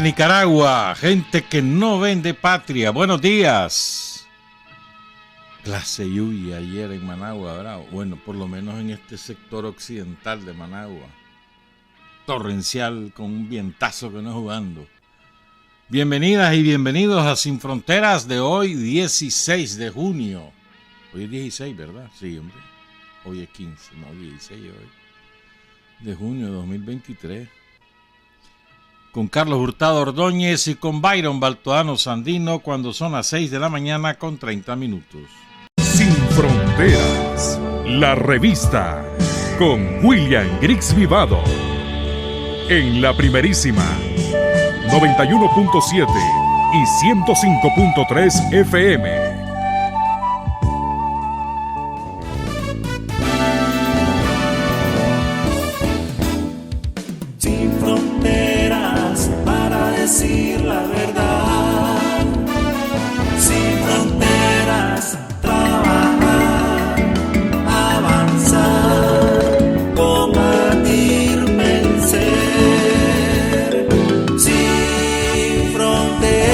Nicaragua, gente que no vende patria. Buenos días. Clase lluvia ayer en Managua, ¿verdad? Bueno, por lo menos en este sector occidental de Managua. Torrencial con un vientazo que no es jugando. Bienvenidas y bienvenidos a Sin Fronteras de hoy, 16 de junio. Hoy es 16, ¿verdad? Sí, hombre. Hoy es 15, no, 16 hoy. De junio de 2023. Con Carlos Hurtado Ordóñez y con Byron Baltoano Sandino cuando son las 6 de la mañana con 30 minutos. Sin Fronteras, la revista con William Griggs Vivado. En la primerísima 91.7 y 105.3 FM. Decir la verdad, sin fronteras, trabajar, avanzar, combatir, vencer, sin fronteras.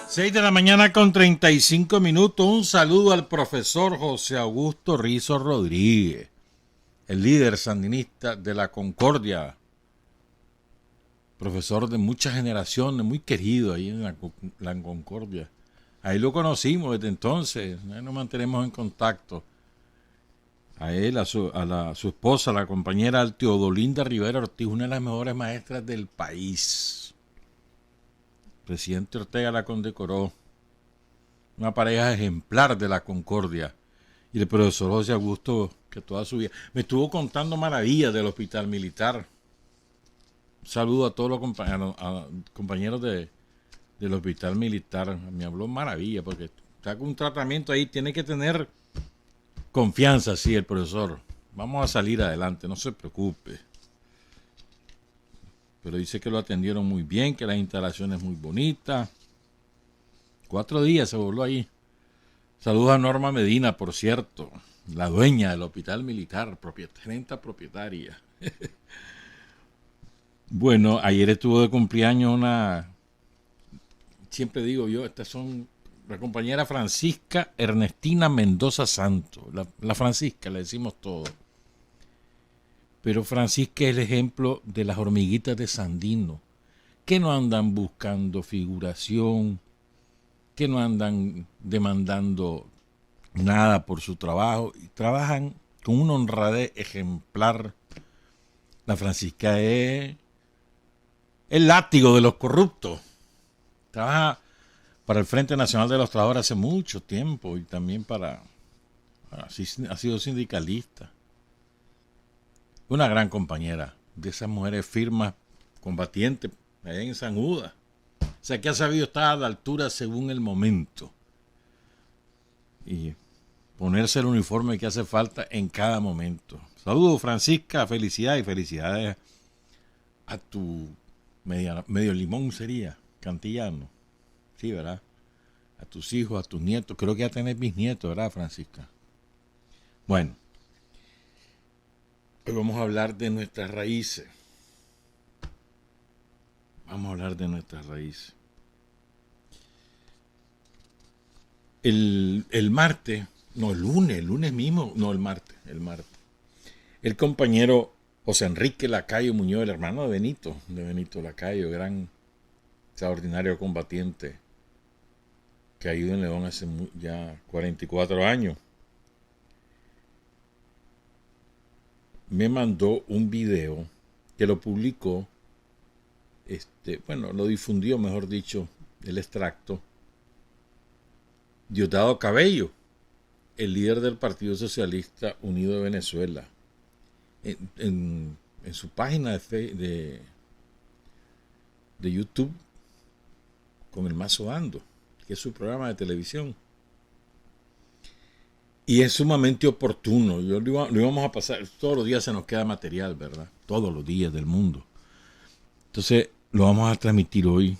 6 de la mañana con 35 minutos. Un saludo al profesor José Augusto Rizo Rodríguez, el líder sandinista de la Concordia, profesor de muchas generaciones, muy querido ahí en la Concordia. Ahí lo conocimos desde entonces, ahí nos mantenemos en contacto. A él, a su esposa, la compañera Teodolinda Rivera Ortiz, una de las mejores maestras del país. El presidente Ortega la condecoró, una pareja ejemplar de la Concordia. Y el profesor José Augusto, que toda su vida me estuvo contando maravillas del hospital militar. Un saludo a todos los compañeros del hospital militar. Me habló maravilla porque está con un tratamiento ahí. Tiene que tener confianza, sí, el profesor. Vamos a salir adelante, no se preocupe. Pero dice que lo atendieron muy bien, que las instalaciones muy bonitas. 4 días se voló ahí. Saludos a Norma Medina, por cierto, la dueña del hospital militar, gerenta propietaria. Bueno, ayer estuvo de cumpleaños siempre digo yo, estas son la compañera Francisca Ernestina Mendoza Santos, la Francisca, le decimos todo. Pero Francisca es el ejemplo de las hormiguitas de Sandino, que no andan buscando figuración, que no andan demandando nada por su trabajo y trabajan con una honradez ejemplar. La Francisca es el látigo de los corruptos. Trabaja para el Frente Nacional de los Trabajadores hace mucho tiempo y también ha sido sindicalista. Una gran compañera de esas mujeres firmes, combatientes, allá en San Judas. O sea, que ha sabido estar a la altura según el momento y ponerse el uniforme que hace falta en cada momento. Saludos, Francisca, felicidades y felicidades a tu medio limón sería, cantillano. Sí, ¿verdad? A tus hijos, a tus nietos. Creo que ya tenés bisnietos, ¿verdad, Francisca? Bueno, hoy vamos a hablar de nuestras raíces. Vamos a hablar de nuestras raíces. El martes, no, el lunes mismo, no, el martes. El compañero José Enrique Lacayo Muñoz, el hermano de Benito Lacayo, gran, extraordinario combatiente, que ha ido en León hace ya 44 años, me mandó un video que lo publicó, lo difundió, mejor dicho, el extracto, Diosdado Cabello, el líder del Partido Socialista Unido de Venezuela, en su página de YouTube, con el Mazo Ando, que es su programa de televisión. Y es sumamente oportuno. Lo íbamos a pasar, todos los días se nos queda material, ¿verdad? Todos los días del mundo. Entonces, lo vamos a transmitir hoy,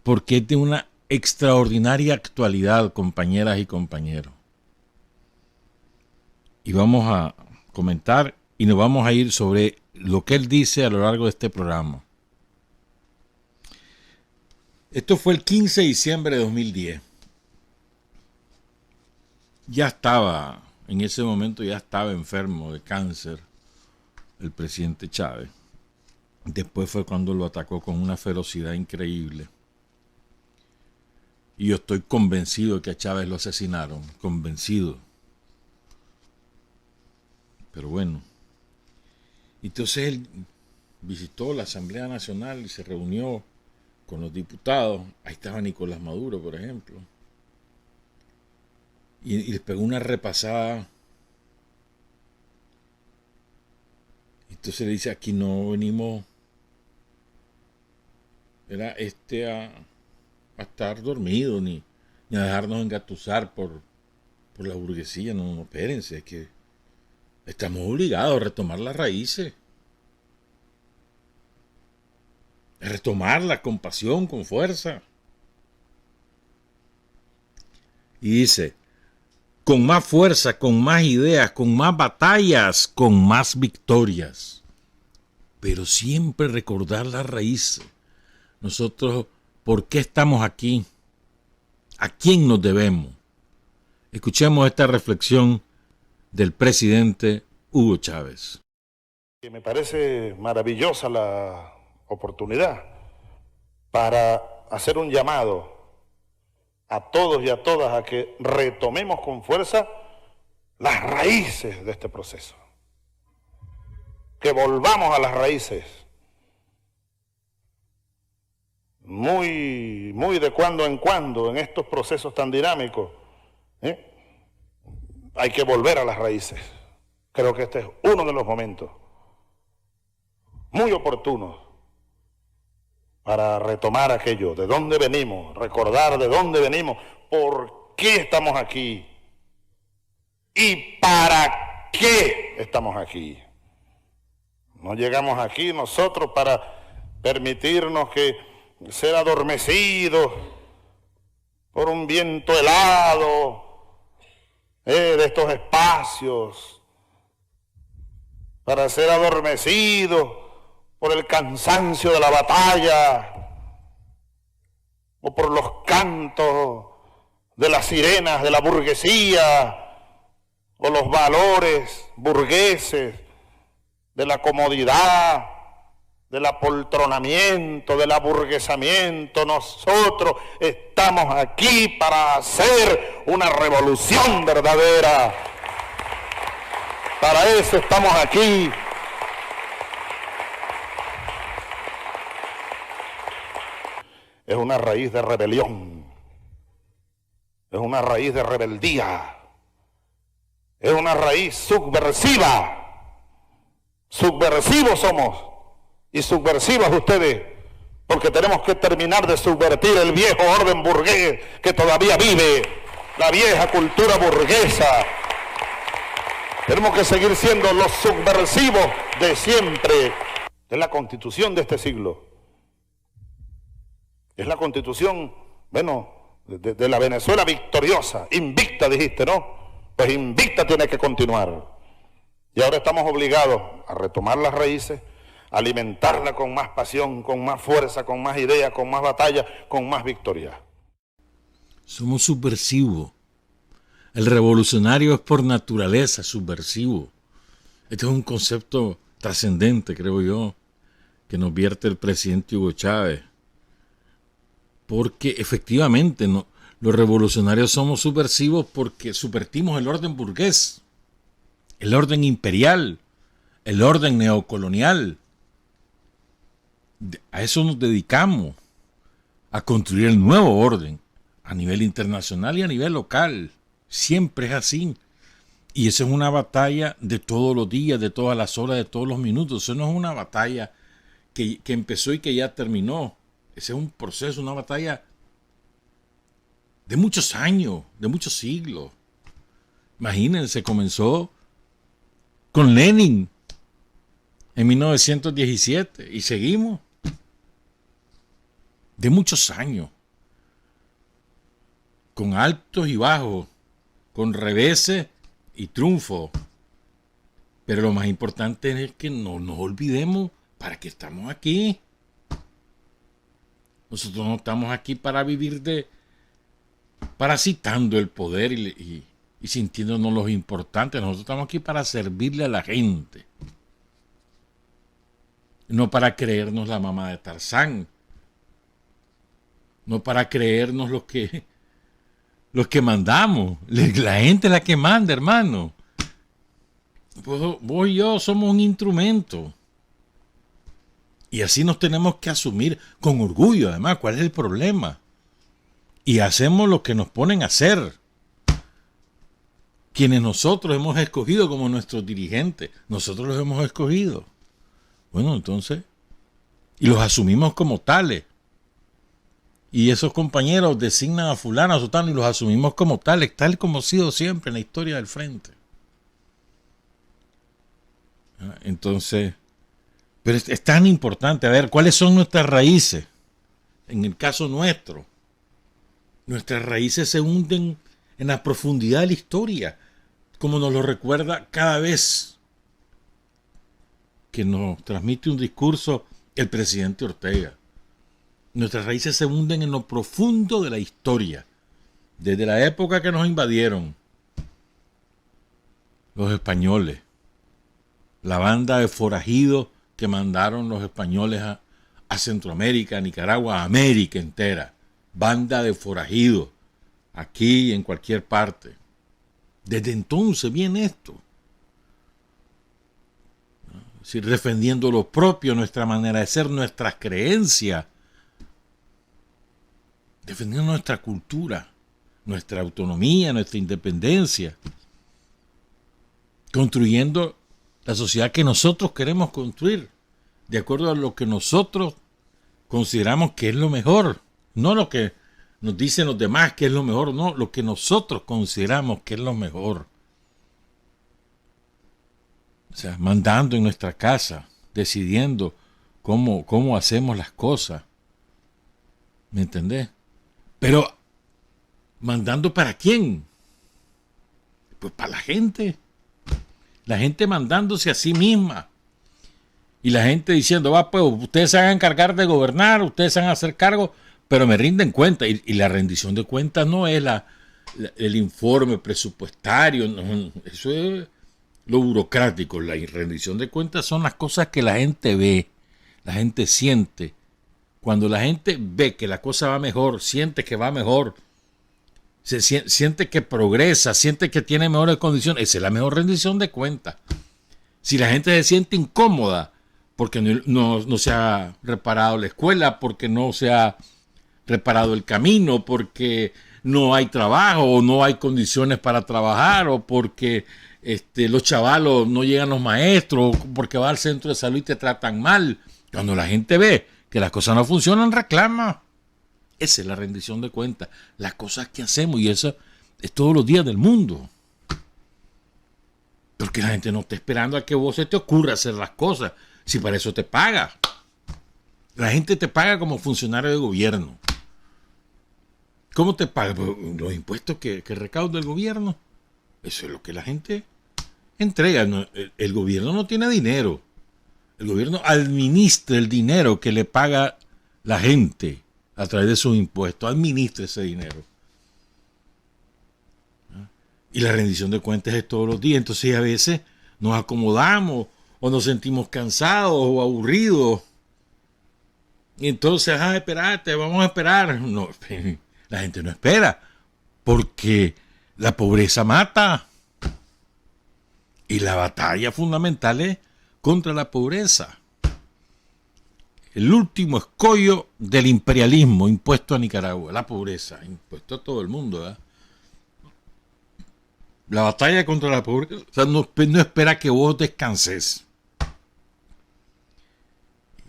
porque es de una extraordinaria actualidad, compañeras y compañeros. Y vamos a comentar y nos vamos a ir sobre lo que él dice a lo largo de este programa. Esto fue el 15 de diciembre de 2010. En ese momento ya estaba enfermo de cáncer el presidente Chávez. Después fue cuando lo atacó con una ferocidad increíble. Y yo estoy convencido de que a Chávez lo asesinaron, convencido. Pero bueno. Entonces él visitó la Asamblea Nacional y se reunió con los diputados. Ahí estaba Nicolás Maduro, por ejemplo. Y les pegó una repasada. Entonces le dice, aquí no venimos a estar dormidos ni a dejarnos engatusar por la burguesía. No, espérense, es que estamos obligados a retomar las raíces. A retomarlas con pasión, con fuerza. Y dice, con más fuerza, con más ideas, con más batallas, con más victorias. Pero siempre recordar las raíces. Nosotros, ¿por qué estamos aquí? ¿A quién nos debemos? Escuchemos esta reflexión del presidente Hugo Chávez. Me parece maravillosa la oportunidad para hacer un llamado a todos y a todas a que retomemos con fuerza las raíces de este proceso. Que volvamos a las raíces. Muy de cuando en cuando en estos procesos tan dinámicos, hay que volver a las raíces. Creo que este es uno de los momentos muy oportunos para retomar aquello, de dónde venimos, recordar de dónde venimos, por qué estamos aquí y para qué estamos aquí. No llegamos aquí nosotros para permitirnos que ser adormecidos por un viento helado de estos espacios, para ser adormecidos por el cansancio de la batalla o por los cantos de las sirenas de la burguesía o los valores burgueses de la comodidad, del apoltronamiento, del aburguesamiento. Nosotros estamos aquí para hacer una revolución verdadera. Para eso estamos aquí. Es una raíz de rebelión, es una raíz de rebeldía, es una raíz subversiva. Subversivos somos y subversivas ustedes, porque tenemos que terminar de subvertir el viejo orden burgués que todavía vive, la vieja cultura burguesa. Tenemos que seguir siendo los subversivos de siempre. Es la constitución de este siglo. Es la constitución, de la Venezuela victoriosa, invicta dijiste, ¿no? Pues invicta tiene que continuar. Y ahora estamos obligados a retomar las raíces, a alimentarla con más pasión, con más fuerza, con más ideas, con más batalla, con más victoria. Somos subversivos. El revolucionario es por naturaleza subversivo. Este es un concepto trascendente, creo yo, que nos vierte el presidente Hugo Chávez. Porque efectivamente los revolucionarios somos subversivos porque subvertimos el orden burgués, el orden imperial, el orden neocolonial. A eso nos dedicamos, a construir el nuevo orden, a nivel internacional y a nivel local. Siempre es así. Y eso es una batalla de todos los días, de todas las horas, de todos los minutos. Eso no es una batalla que empezó y que ya terminó. Ese es un proceso, una batalla de muchos años, de muchos siglos. Imagínense, comenzó con Lenin en 1917 y seguimos de muchos años, con altos y bajos, con reveses y triunfos. Pero lo más importante es que no nos olvidemos para qué estamos aquí. Nosotros no estamos aquí para vivir parasitando el poder y sintiéndonos los importantes. Nosotros estamos aquí para servirle a la gente. No para creernos la mamá de Tarzán. No para creernos los que mandamos. La gente es la que manda, hermano. Pues vos y yo somos un instrumento. Y así nos tenemos que asumir con orgullo, además. ¿Cuál es el problema? Y hacemos lo que nos ponen a hacer. Quienes nosotros hemos escogido como nuestros dirigentes. Nosotros los hemos escogido. Bueno, entonces, y los asumimos como tales. Y esos compañeros designan a fulano, a sotano, y los asumimos como tales, tal como ha sido siempre en la historia del frente. Entonces, pero es tan importante, a ver, ¿cuáles son nuestras raíces? En el caso nuestro, nuestras raíces se hunden en la profundidad de la historia, como nos lo recuerda cada vez que nos transmite un discurso el presidente Ortega. Nuestras raíces se hunden en lo profundo de la historia, desde la época que nos invadieron los españoles, la banda de forajidos que mandaron los españoles a Centroamérica, a Nicaragua, a América entera. Banda de forajidos, aquí y en cualquier parte. Desde entonces viene esto. Es decir, defendiendo lo propio, nuestra manera de ser, nuestras creencias. Defendiendo nuestra cultura, nuestra autonomía, nuestra independencia. Construyendo la sociedad que nosotros queremos construir, de acuerdo a lo que nosotros consideramos que es lo mejor, no lo que nos dicen los demás que es lo mejor, no, lo que nosotros consideramos que es lo mejor. O sea, mandando en nuestra casa, decidiendo cómo hacemos las cosas. ¿Me entendés? Pero, ¿mandando para quién? Pues para la gente. La gente mandándose a sí misma. Y la gente diciendo, va, pues ustedes se van a encargar de gobernar, ustedes se van a hacer cargo, pero me rinden cuenta. Y la rendición de cuentas no es el informe presupuestario, no, eso es lo burocrático. La rendición de cuentas son las cosas que la gente ve, la gente siente. Cuando la gente ve que la cosa va mejor, siente que va mejor, siente que progresa, siente que tiene mejores condiciones, esa es la mejor rendición de cuentas. Si la gente se siente incómoda porque no se ha reparado la escuela, porque no se ha reparado el camino, porque no hay trabajo o no hay condiciones para trabajar, o porque los chavalos no llegan los maestros, o porque va al centro de salud y te tratan mal. Cuando la gente ve que las cosas no funcionan, reclama. Esa es la rendición de cuentas. Las cosas que hacemos, y eso es todos los días del mundo. Porque la gente no está esperando a que vos se te ocurra hacer las cosas, si para eso te paga. La gente te paga como funcionario de gobierno. ¿Cómo te paga? Pues los impuestos que recauda el gobierno. Eso es lo que la gente entrega. El gobierno no tiene dinero. El gobierno administra el dinero que le paga la gente a través de sus impuestos. Administra ese dinero. Y la rendición de cuentas es todos los días. Entonces a veces nos acomodamos o nos sentimos cansados o aburridos. Y entonces, espérate, vamos a esperar. No, la gente no espera porque la pobreza mata. Y la batalla fundamental es contra la pobreza. El último escollo del imperialismo impuesto a Nicaragua, la pobreza, impuesto a todo el mundo, ¿verdad? La batalla contra la pobreza, o sea, no espera que vos descanses.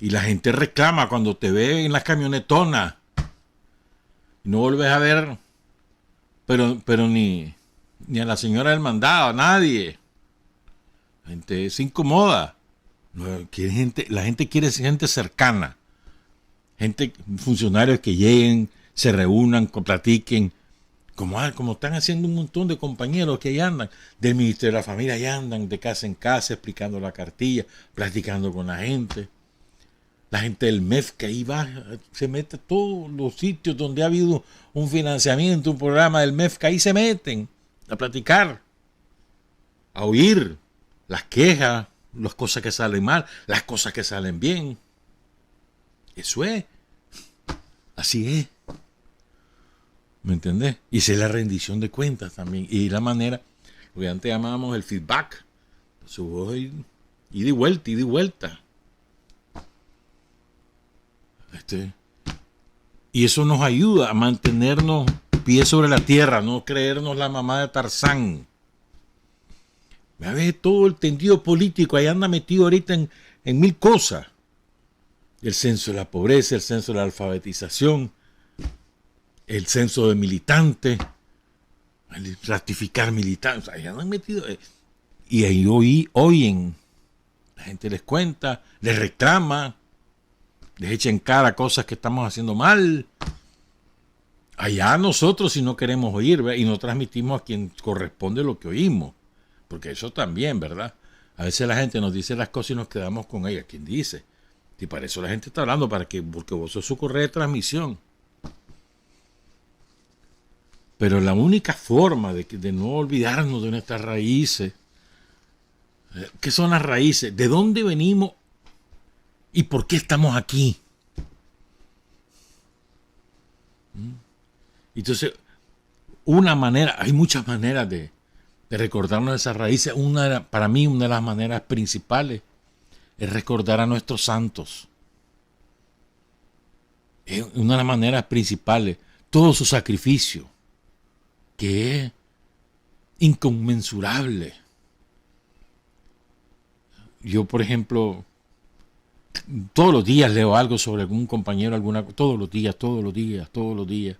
Y la gente reclama cuando te ve en las camionetonas. Y no volvés a ver, pero ni a la señora del mandado, a nadie. La gente se incomoda. La gente quiere gente cercana. Funcionarios que lleguen, se reúnan, platiquen, Como están haciendo un montón de compañeros que ahí andan, del Ministerio de la Familia, ahí andan de casa en casa, explicando la cartilla, platicando con la gente. La gente del MEF que ahí va, se mete a todos los sitios donde ha habido un financiamiento, un programa del MEF, que ahí se meten a platicar, a oír las quejas, las cosas que salen mal, las cosas que salen bien. Eso es. Así es. ¿Me entendés? Y esa es la rendición de cuentas también. Y la manera, lo que antes llamábamos el feedback. Subo y de vuelta, y de vuelta. Y eso nos ayuda a mantenernos pies sobre la tierra, no creernos la mamá de Tarzán. A ver, todo el tendido político ahí anda metido ahorita en mil cosas. El censo de la pobreza, el censo de la alfabetización, el censo de militantes, el ratificar militantes, ahí andan metidos. Y ahí oyen, la gente les cuenta, les reclama, les echa en cara cosas que estamos haciendo mal. Allá nosotros, si no queremos oír, ¿ve? Y no transmitimos a quien corresponde lo que oímos, porque eso también, ¿verdad? A veces la gente nos dice las cosas y nos quedamos con ellas. ¿Quién dice? Y para eso la gente está hablando, porque vos sos su correa de transmisión. Pero la única forma de no olvidarnos de nuestras raíces, ¿qué son las raíces? ¿De dónde venimos y por qué estamos aquí? Entonces, una manera, hay muchas maneras de recordarnos de esas raíces. Para mí, una de las maneras principales es recordar a nuestros santos. Es una de las maneras principales, todo su sacrificio, que es inconmensurable. Yo, por ejemplo, todos los días leo algo sobre algún compañero, todos los días.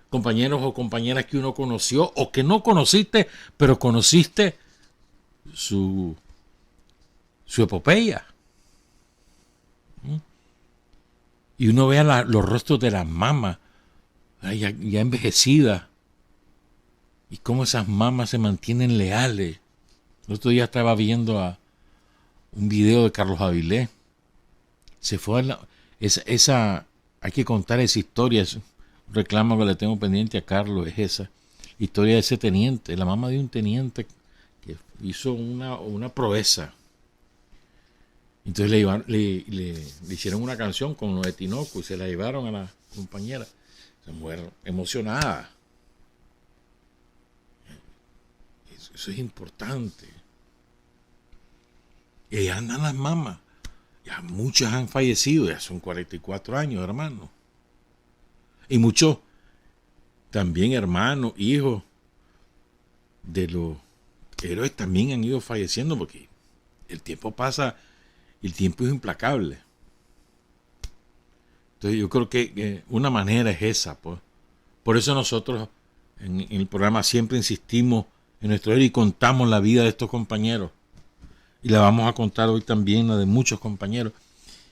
Compañeros o compañeras que uno conoció o que no conociste, pero conociste su epopeya. Y uno ve los rostros de las mamás ya envejecidas, y cómo esas mamás se mantienen leales. El otro día estaba viendo un video de Carlos Avilés. Se fue hay que contar esa historia. Es un reclamo que le tengo pendiente a Carlos, es esa historia de ese teniente, la mamá de un teniente que hizo una proeza. Entonces le hicieron una canción con lo de Tinoco y se la llevaron a la compañera. Se muere emocionada. Eso es importante. Y ahí andan las mamás. Ya muchas han fallecido, ya son 44 años, hermano. Y muchos también hermanos, hijos de los héroes también han ido falleciendo, porque el tiempo pasa, el tiempo es implacable. Entonces yo creo que una manera es esa, pues. Por eso nosotros en el programa siempre insistimos en nuestro héroe y contamos la vida de estos compañeros. Y la vamos a contar hoy también, la de muchos compañeros.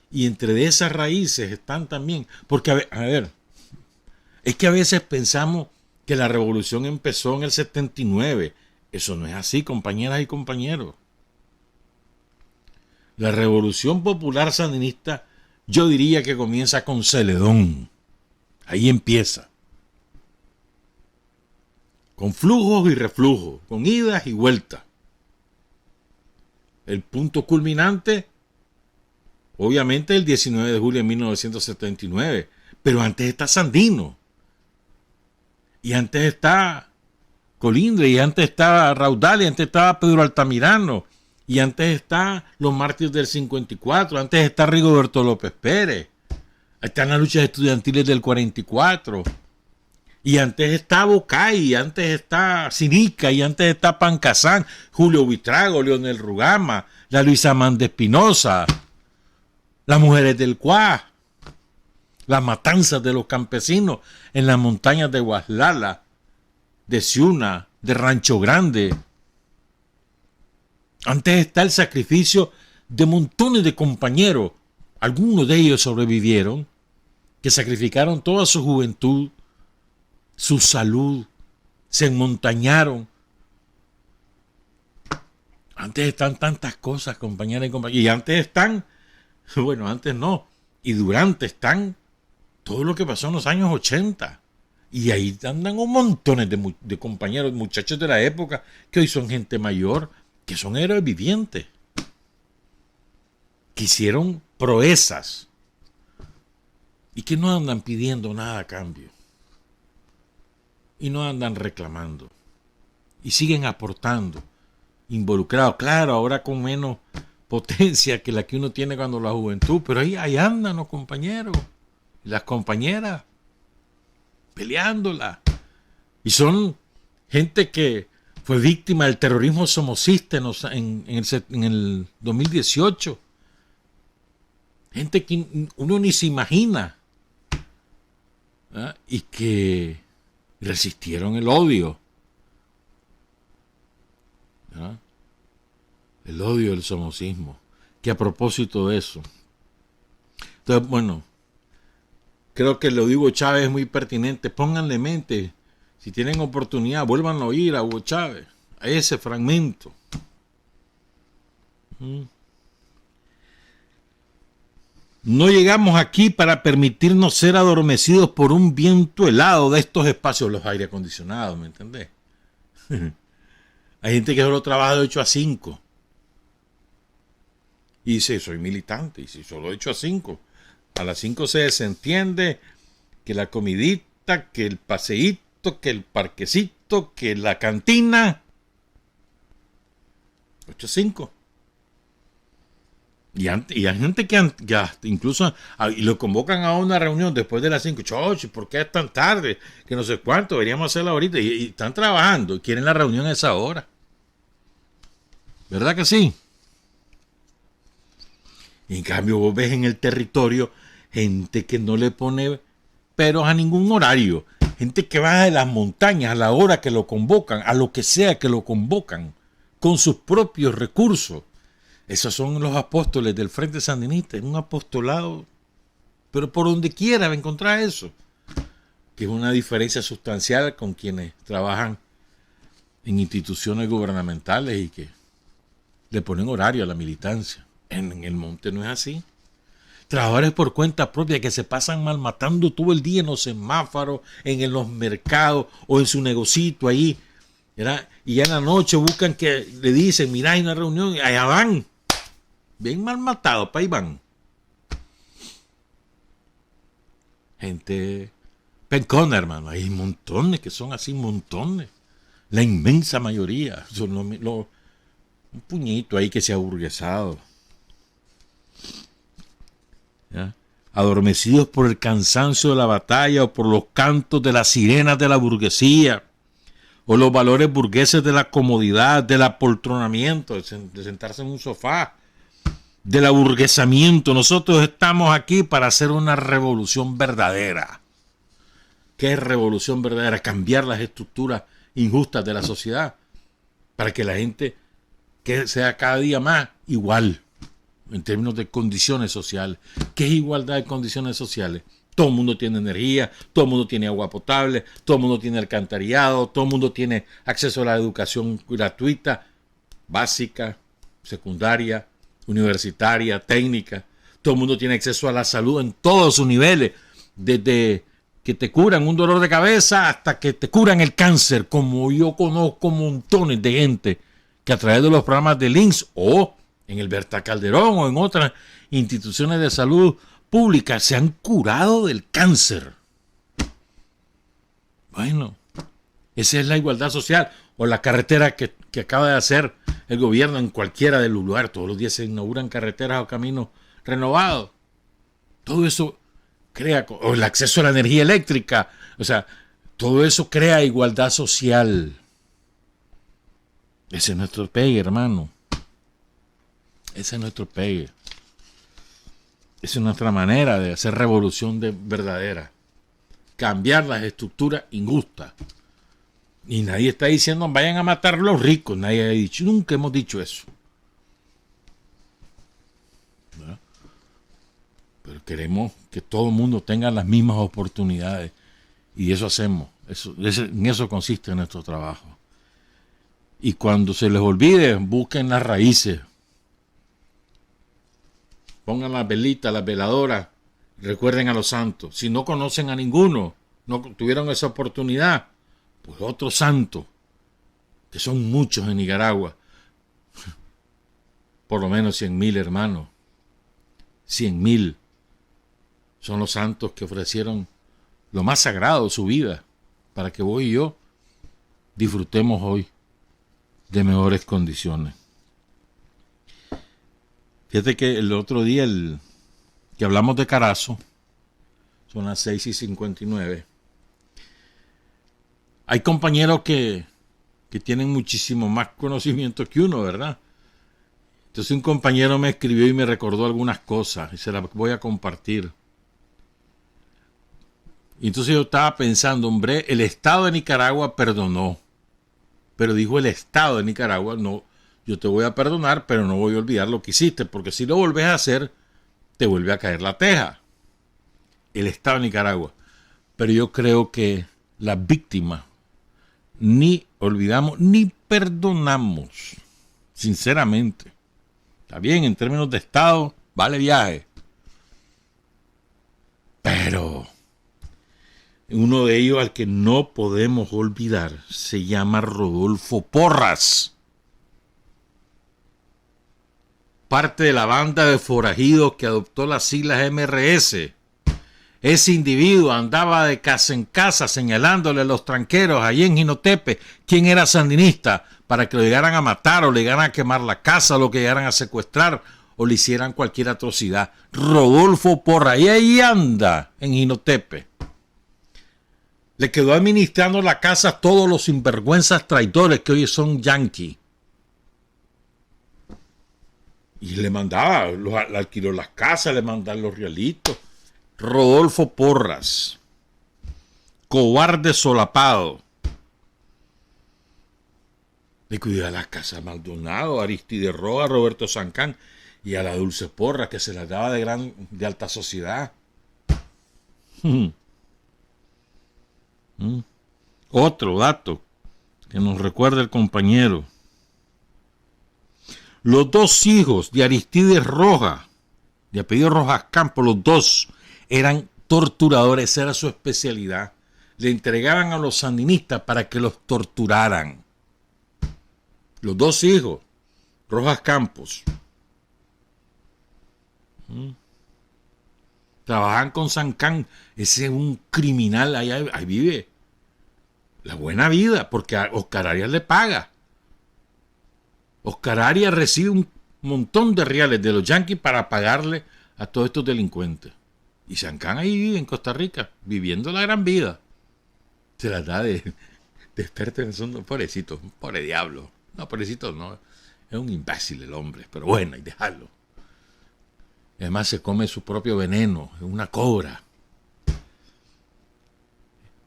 Y entre esas raíces están también, porque a ver, es que a veces pensamos que la revolución empezó en el 79. Eso no es así, compañeras y compañeros. La revolución popular sandinista, yo diría que comienza con Celedón. Ahí empieza. Con flujos y reflujos, con idas y vueltas. El punto culminante, obviamente, el 19 de julio de 1979. Pero antes está Sandino. Y antes está Colindre, y antes estaba Raudal, y antes estaba Pedro Altamirano, y antes está los mártires del 54, antes está Rigoberto López Pérez, están las luchas estudiantiles del 44, y antes está Bocay, y antes está Sinica, y antes está Pancasán, Julio Buitrago, Leonel Rugama, la Luisa Amanda Espinosa, las mujeres del Cuá, las matanzas de los campesinos en las montañas de Guaslala, de Ciuna, de Rancho Grande. Antes está el sacrificio de montones de compañeros, algunos de ellos sobrevivieron, que sacrificaron toda su juventud, su salud, se enmontañaron. Antes están tantas cosas, compañeras y compañeros. Y antes están, bueno, antes no. Y durante están todo lo que pasó en los años 80. Y ahí andan un montón de compañeros, muchachos de la época, que hoy son gente mayor, que son héroes vivientes. Que hicieron proezas. Y que no andan pidiendo nada a cambio. Y no andan reclamando. Y siguen aportando. Involucrados, claro, ahora con menos potencia que la que uno tiene cuando la juventud, pero ahí andan los compañeros y las compañeras peleándola. Y son gente que fue víctima del terrorismo somocista en el 2018. Gente que uno ni se imagina, ¿eh? Y que resistieron el odio. ¿Ah? El odio del somocismo. Que a propósito de eso. Entonces, bueno, creo que lo de Hugo Chávez es muy pertinente. Pónganle mente, si tienen oportunidad, vuelvan a oír a Hugo Chávez, a ese fragmento. No llegamos aquí para permitirnos ser adormecidos por un viento helado de estos espacios, los aire acondicionados, ¿me entendés? Hay gente que solo trabaja de 8 a 5. Y dice, soy militante. Y si solo de 8 a 5. A las 5 se desentiende que la comidita, que el paseíto, que el parquecito, que la cantina. 8 a 5. Y hay gente que incluso y lo convocan a una reunión después de las 5. Chochi, ¿por qué es tan tarde? Que no sé cuánto, deberíamos hacerla ahorita. Y están trabajando y quieren la reunión a esa hora. ¿Verdad que sí? Y en cambio vos ves en el territorio gente que no le pone peros a ningún horario. Gente que baja de las montañas a la hora que lo convocan, a lo que sea que lo convocan, con sus propios recursos. Esos son los apóstoles del Frente Sandinista, un apostolado, pero por donde quiera va a encontrar eso, que es una diferencia sustancial con quienes trabajan en instituciones gubernamentales y que le ponen horario a la militancia. En el monte no es así. Trabajadores por cuenta propia que se pasan malmatando todo el día en los semáforos, en los mercados o en su negocito ahí, ¿verdad? Y ya en la noche buscan que le dicen, mira, hay una reunión, y allá van. Bien mal matados, para ahí van. Gente pencona, hermano. Hay montones que son así, montones. La inmensa mayoría. Son un puñito ahí que se ha aburguesado. ¿Ya? Adormecidos por el cansancio de la batalla o por los cantos de las sirenas de la burguesía o los valores burgueses de la comodidad, del apoltronamiento, de sentarse en un sofá, del aburguesamiento. Nosotros estamos aquí para hacer una revolución verdadera. ¿Qué es revolución verdadera? Cambiar las estructuras injustas de la sociedad para que la gente que sea cada día más igual en términos de condiciones sociales. ¿Qué es igualdad de condiciones sociales? Todo el mundo tiene energía, todo el mundo tiene agua potable, todo el mundo tiene alcantarillado, todo el mundo tiene acceso a la educación gratuita, básica, secundaria, universitaria, técnica. Todo el mundo tiene acceso a la salud en todos sus niveles, desde que te curan un dolor de cabeza hasta que te curan el cáncer, como yo conozco montones de gente que a través de los programas de INSS o en el Berta Calderón o en otras instituciones de salud pública se han curado del cáncer. Bueno, esa es la igualdad social. O la carretera que acaba de hacer el gobierno en cualquiera de los lugares. Todos los días se inauguran carreteras o caminos renovados. Todo eso crea, o el acceso a la energía eléctrica. O sea, todo eso crea igualdad social. Ese es nuestro pegue, hermano. Ese es nuestro pegue. Esa es nuestra manera de hacer revolución verdadera. Cambiar las estructuras injustas. Y nadie está diciendo vayan a matar a los ricos. Nadie ha dicho, nunca hemos dicho eso. ¿No? Pero queremos que todo el mundo tenga las mismas oportunidades. Y eso hacemos. En eso consiste nuestro trabajo. Y cuando se les olvide, busquen las raíces. Pongan las velitas, las veladoras, recuerden a los santos. Si no conocen a ninguno, no tuvieron esa oportunidad, pues otro santo, que son muchos en Nicaragua. Por lo menos 100,000 hermanos. 100,000 son los santos que ofrecieron lo más sagrado, su vida, para que vos y yo disfrutemos hoy de mejores condiciones. Fíjate que el otro día que hablamos de Carazo, son las 6:59. Hay compañeros que tienen muchísimo más conocimiento que uno, ¿verdad? Entonces un compañero me escribió y me recordó algunas cosas y se las voy a compartir. Y entonces yo estaba pensando, hombre, el Estado de Nicaragua perdonó, pero dijo el Estado de Nicaragua, no, yo te voy a perdonar, pero no voy a olvidar lo que hiciste, porque si lo volvés a hacer, te vuelve a caer la teja. El Estado de Nicaragua. Pero yo creo que las víctimas ni olvidamos ni perdonamos, sinceramente. Está bien, en términos de Estado, vale viaje. Pero uno de ellos al que no podemos olvidar se llama Rodolfo Porras. Parte de la banda de forajidos que adoptó las siglas MRS. Ese individuo andaba de casa en casa señalándole a los tranqueros allí en Jinotepe quién era sandinista para que lo llegaran a matar o le llegaran a quemar la casa o lo que llegaran a secuestrar o le hicieran cualquier atrocidad. Rodolfo Porras, y ahí anda en Jinotepe. Le quedó administrando la casa a todos los sinvergüenzas traidores que hoy son yanquis. Y le mandaba, le alquiló las casas, le mandaba los realitos. Rodolfo Porras, cobarde solapado. Le cuida las casas a Maldonado, a Aristide Roa, Roberto Sancán y a la Dulce Porras, que se las daba de alta sociedad. Otro dato que nos recuerda el compañero. Los dos hijos de Aristides Rojas, de apellido Rojas Campos, los dos eran torturadores, esa era su especialidad. Le entregaban a los sandinistas para que los torturaran. Los dos hijos, Rojas Campos. Trabajan con Sancán, ese es un criminal, ahí vive la buena vida, porque a Oscar Arias le paga. Oscar Arias recibe un montón de reales de los yanquis para pagarle a todos estos delincuentes. Y Sancán ahí vive en Costa Rica, viviendo la gran vida. Se la da de experto en asuntos. Pobrecito, pobre diablo. No, pobrecito no. Es un imbécil el hombre, pero bueno, hay que dejarlo. Además se come su propio veneno, es una cobra.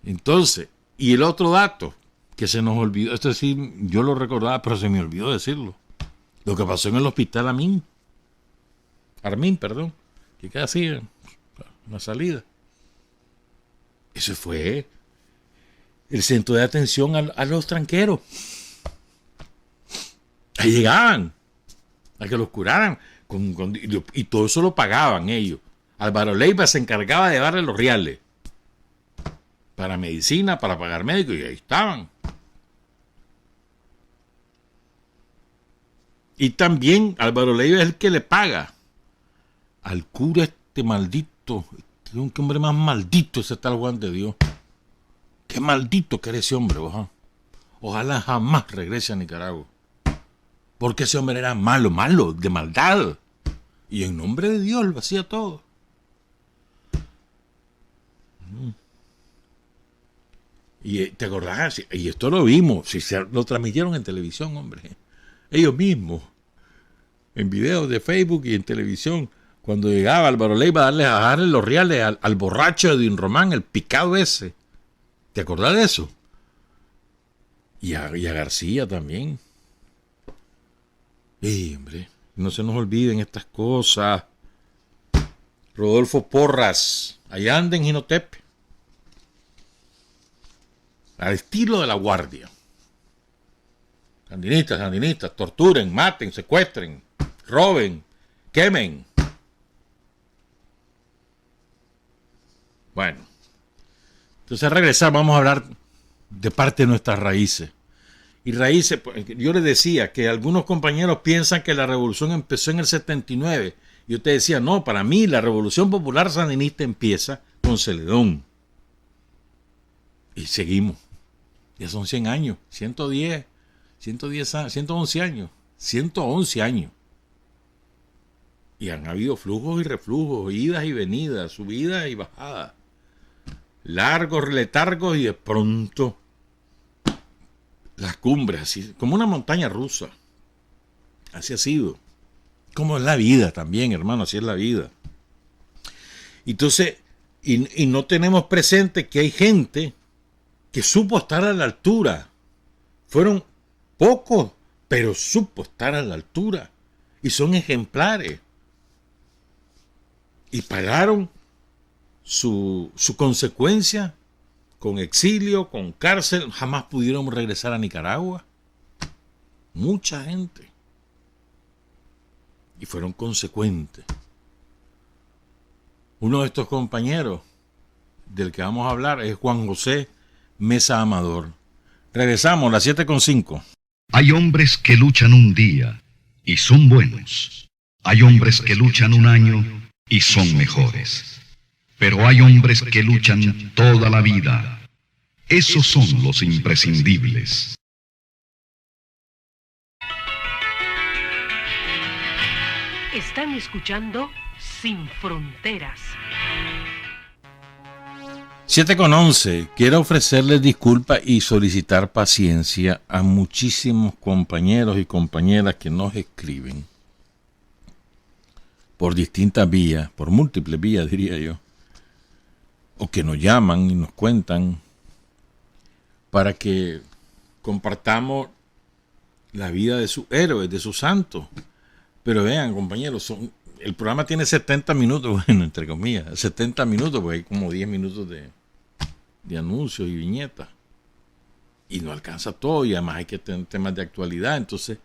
Entonces, y el otro dato que se nos olvidó, esto sí, yo lo recordaba, pero se me olvidó decirlo. Lo que pasó en el hospital Armín, que queda así en la salida. Eso fue el centro de atención a los tranqueros. Ahí llegaban a que los curaran y todo eso lo pagaban ellos. Álvaro Leiva se encargaba de darle los reales para medicina, para pagar médicos, y ahí estaban. Y también Álvaro Leiva es el que le paga al cura este maldito, qué hombre más maldito ese tal Juan de Dios. Qué maldito que era ese hombre, ojalá jamás regrese a Nicaragua. Porque ese hombre era malo, de maldad. Y en nombre de Dios lo hacía todo. Y te acordás, y esto lo vimos, lo transmitieron en televisión, hombre. Ellos mismos, en videos de Facebook y en televisión, cuando llegaba Álvaro Leiva a darle los reales al borracho de Din Román, el picado ese. ¿Te acordás de eso? Y a García también. Hombre, no se nos olviden estas cosas. Rodolfo Porras, allá anda en Jinotepe. al estilo de La Guardia. Sandinistas, torturen, maten, secuestren, roben, quemen. Bueno, entonces regresar, vamos a hablar de parte de nuestras raíces. Y raíces, yo les decía que algunos compañeros piensan que la revolución empezó en el 79. Yo te decía, no, para mí la revolución popular sandinista empieza con Celedón. Y seguimos. Ya son 100 años, 110 años, 111 años, 111 años. Y han habido flujos y reflujos, idas y venidas, subidas y bajadas. Largos, letargos y de pronto las cumbres, así, como una montaña rusa. Así ha sido. Como es la vida también, hermano, así es la vida. Entonces, y no tenemos presente que hay gente que supo estar a la altura. Fueron pocos, pero supo estar a la altura. Y son ejemplares. Y pagaron su consecuencia con exilio, con cárcel. Jamás pudieron regresar a Nicaragua. Mucha gente. Y fueron consecuentes. Uno de estos compañeros del que vamos a hablar es Juan José Mesa Amador. Regresamos, las 7:05. Hay hombres que luchan un día y son buenos. Hay hombres que luchan un año y son mejores. Pero hay hombres que luchan toda la vida. Esos son los imprescindibles. Están escuchando Sin Fronteras. 7:11. Quiero ofrecerles disculpas y solicitar paciencia a muchísimos compañeros y compañeras que nos escriben por distintas vías, por múltiples vías diría yo, o que nos llaman y nos cuentan para que compartamos la vida de sus héroes, de sus santos. Pero vean, compañeros, el programa tiene 70 minutos, bueno, entre comillas, 70 minutos, porque hay como 10 minutos de anuncios y viñetas. Y no alcanza todo, y además hay que tener temas de actualidad. Entonces,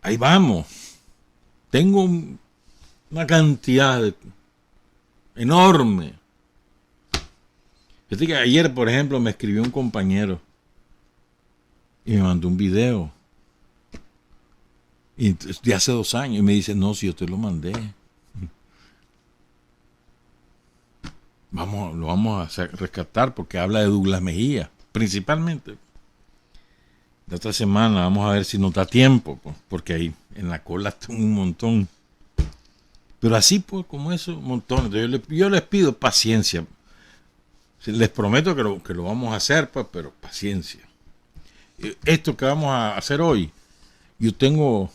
ahí vamos. Tengo una cantidad enorme. Fíjate que ayer, por ejemplo, me escribió un compañero y me mandó un video. Y de hace 2 años. Y me dice, no, si yo te lo mandé. Lo vamos a rescatar porque habla de Douglas Mejía, principalmente. La otra semana vamos a ver si nos da tiempo, pues, porque ahí en la cola está un montón. Pero así, pues, como eso, montones. Yo les pido paciencia. Les prometo que lo vamos a hacer, pues, pero paciencia. Esto que vamos a hacer hoy, yo tengo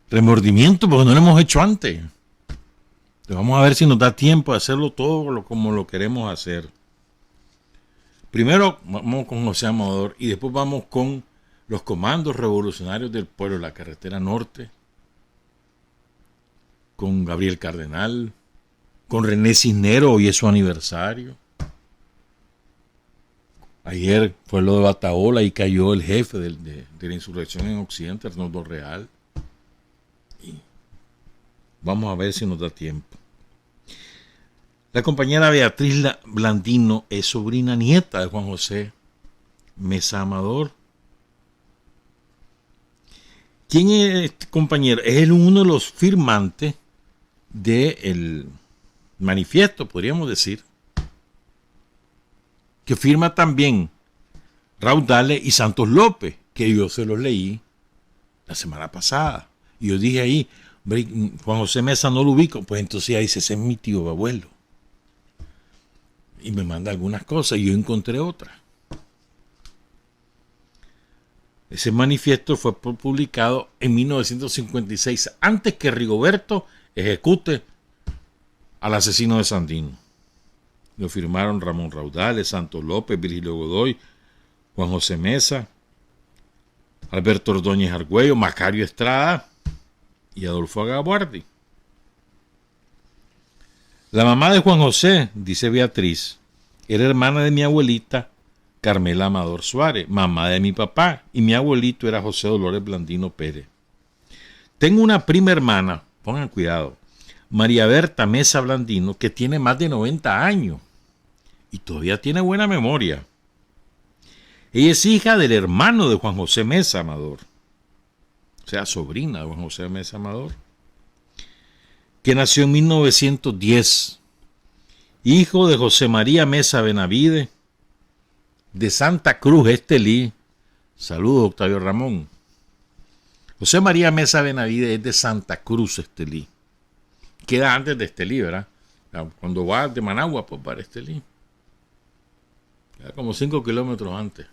remordimiento porque no lo hemos hecho antes. Entonces vamos a ver si nos da tiempo de hacerlo todo como lo queremos hacer. Primero vamos con José Amador y después vamos con los comandos revolucionarios del pueblo de la carretera norte, con Gabriel Cardenal, con René Cisneros, hoy es su aniversario. Ayer fue lo de Bataola y cayó el jefe de la insurrección en Occidente, Arnoldo Real. Y vamos a ver si nos da tiempo. La compañera Beatriz Blandino es sobrina nieta de Juan José Mesa Amador. ¿Quién es este compañero? Es uno de los firmantes del manifiesto, podríamos decir, que firma también Raudales y Santos López, que yo se los leí la semana pasada. Y yo dije ahí, Juan José Mesa no lo ubico, pues entonces ahí dice, ese es mi tío abuelo. Y me manda algunas cosas y yo encontré otras. Ese manifiesto fue publicado en 1956, antes que Rigoberto ejecute al asesino de Sandino. Lo firmaron Ramón Raudales, Santos López, Virgilio Godoy, Juan José Mesa, Alberto Ordóñez Argüello, Macario Estrada y Adolfo Agaguardi. La mamá de Juan José, dice Beatriz, era hermana de mi abuelita Carmela Amador Suárez, mamá de mi papá, y mi abuelito era José Dolores Blandino Pérez. Tengo una prima hermana, pongan cuidado, María Berta Mesa Blandino, que tiene más de 90 años y todavía tiene buena memoria. Ella es hija del hermano de Juan José Mesa Amador, o sea, sobrina de Juan José Mesa Amador, que nació en 1910, hijo de José María Mesa Benavide, de Santa Cruz, Estelí. Saludos, Octavio Ramón. José María Mesa Benavide es de Santa Cruz, Estelí. Queda antes de Estelí, ¿verdad? Cuando vas de Managua, pues para Estelí. Queda como 5 kilómetros antes.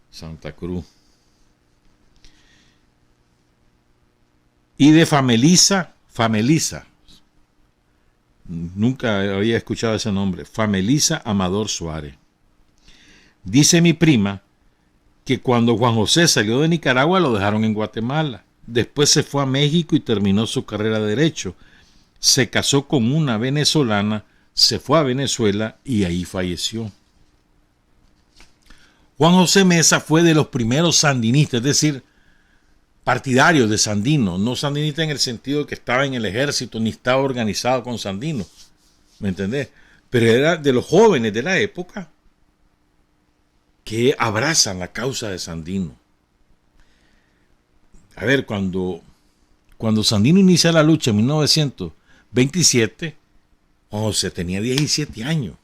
Santa Cruz. Y de Famelisa. Nunca había escuchado ese nombre. Famelisa Amador Suárez. Dice mi prima que cuando Juan José salió de Nicaragua lo dejaron en Guatemala. Después se fue a México y terminó su carrera de Derecho. Se casó con una venezolana, se fue a Venezuela y ahí falleció. Juan José Mesa fue de los primeros sandinistas, es decir, partidarios de Sandino, no sandinista en el sentido de que estaba en el ejército ni estaba organizado con Sandino, ¿me entendés? Pero era de los jóvenes de la época que abrazan la causa de Sandino. A ver, cuando Sandino inicia la lucha en 1927, Juan José tenía 17 años.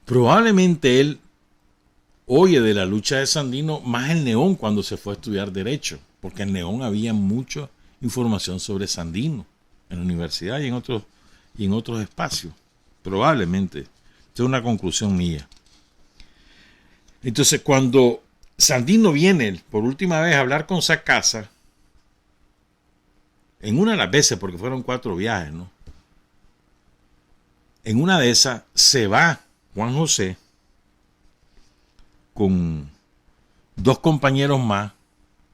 Probablemente él oye de la lucha de Sandino más en León cuando se fue a estudiar Derecho, porque en León había mucha información sobre Sandino, en la universidad y en otros espacios. Probablemente. Esta es una conclusión mía. Entonces, cuando Sandino viene por última vez a hablar con Sacasa, en una de las veces, porque fueron 4 viajes, ¿no? En una de esas se va Juan José con 2 compañeros más,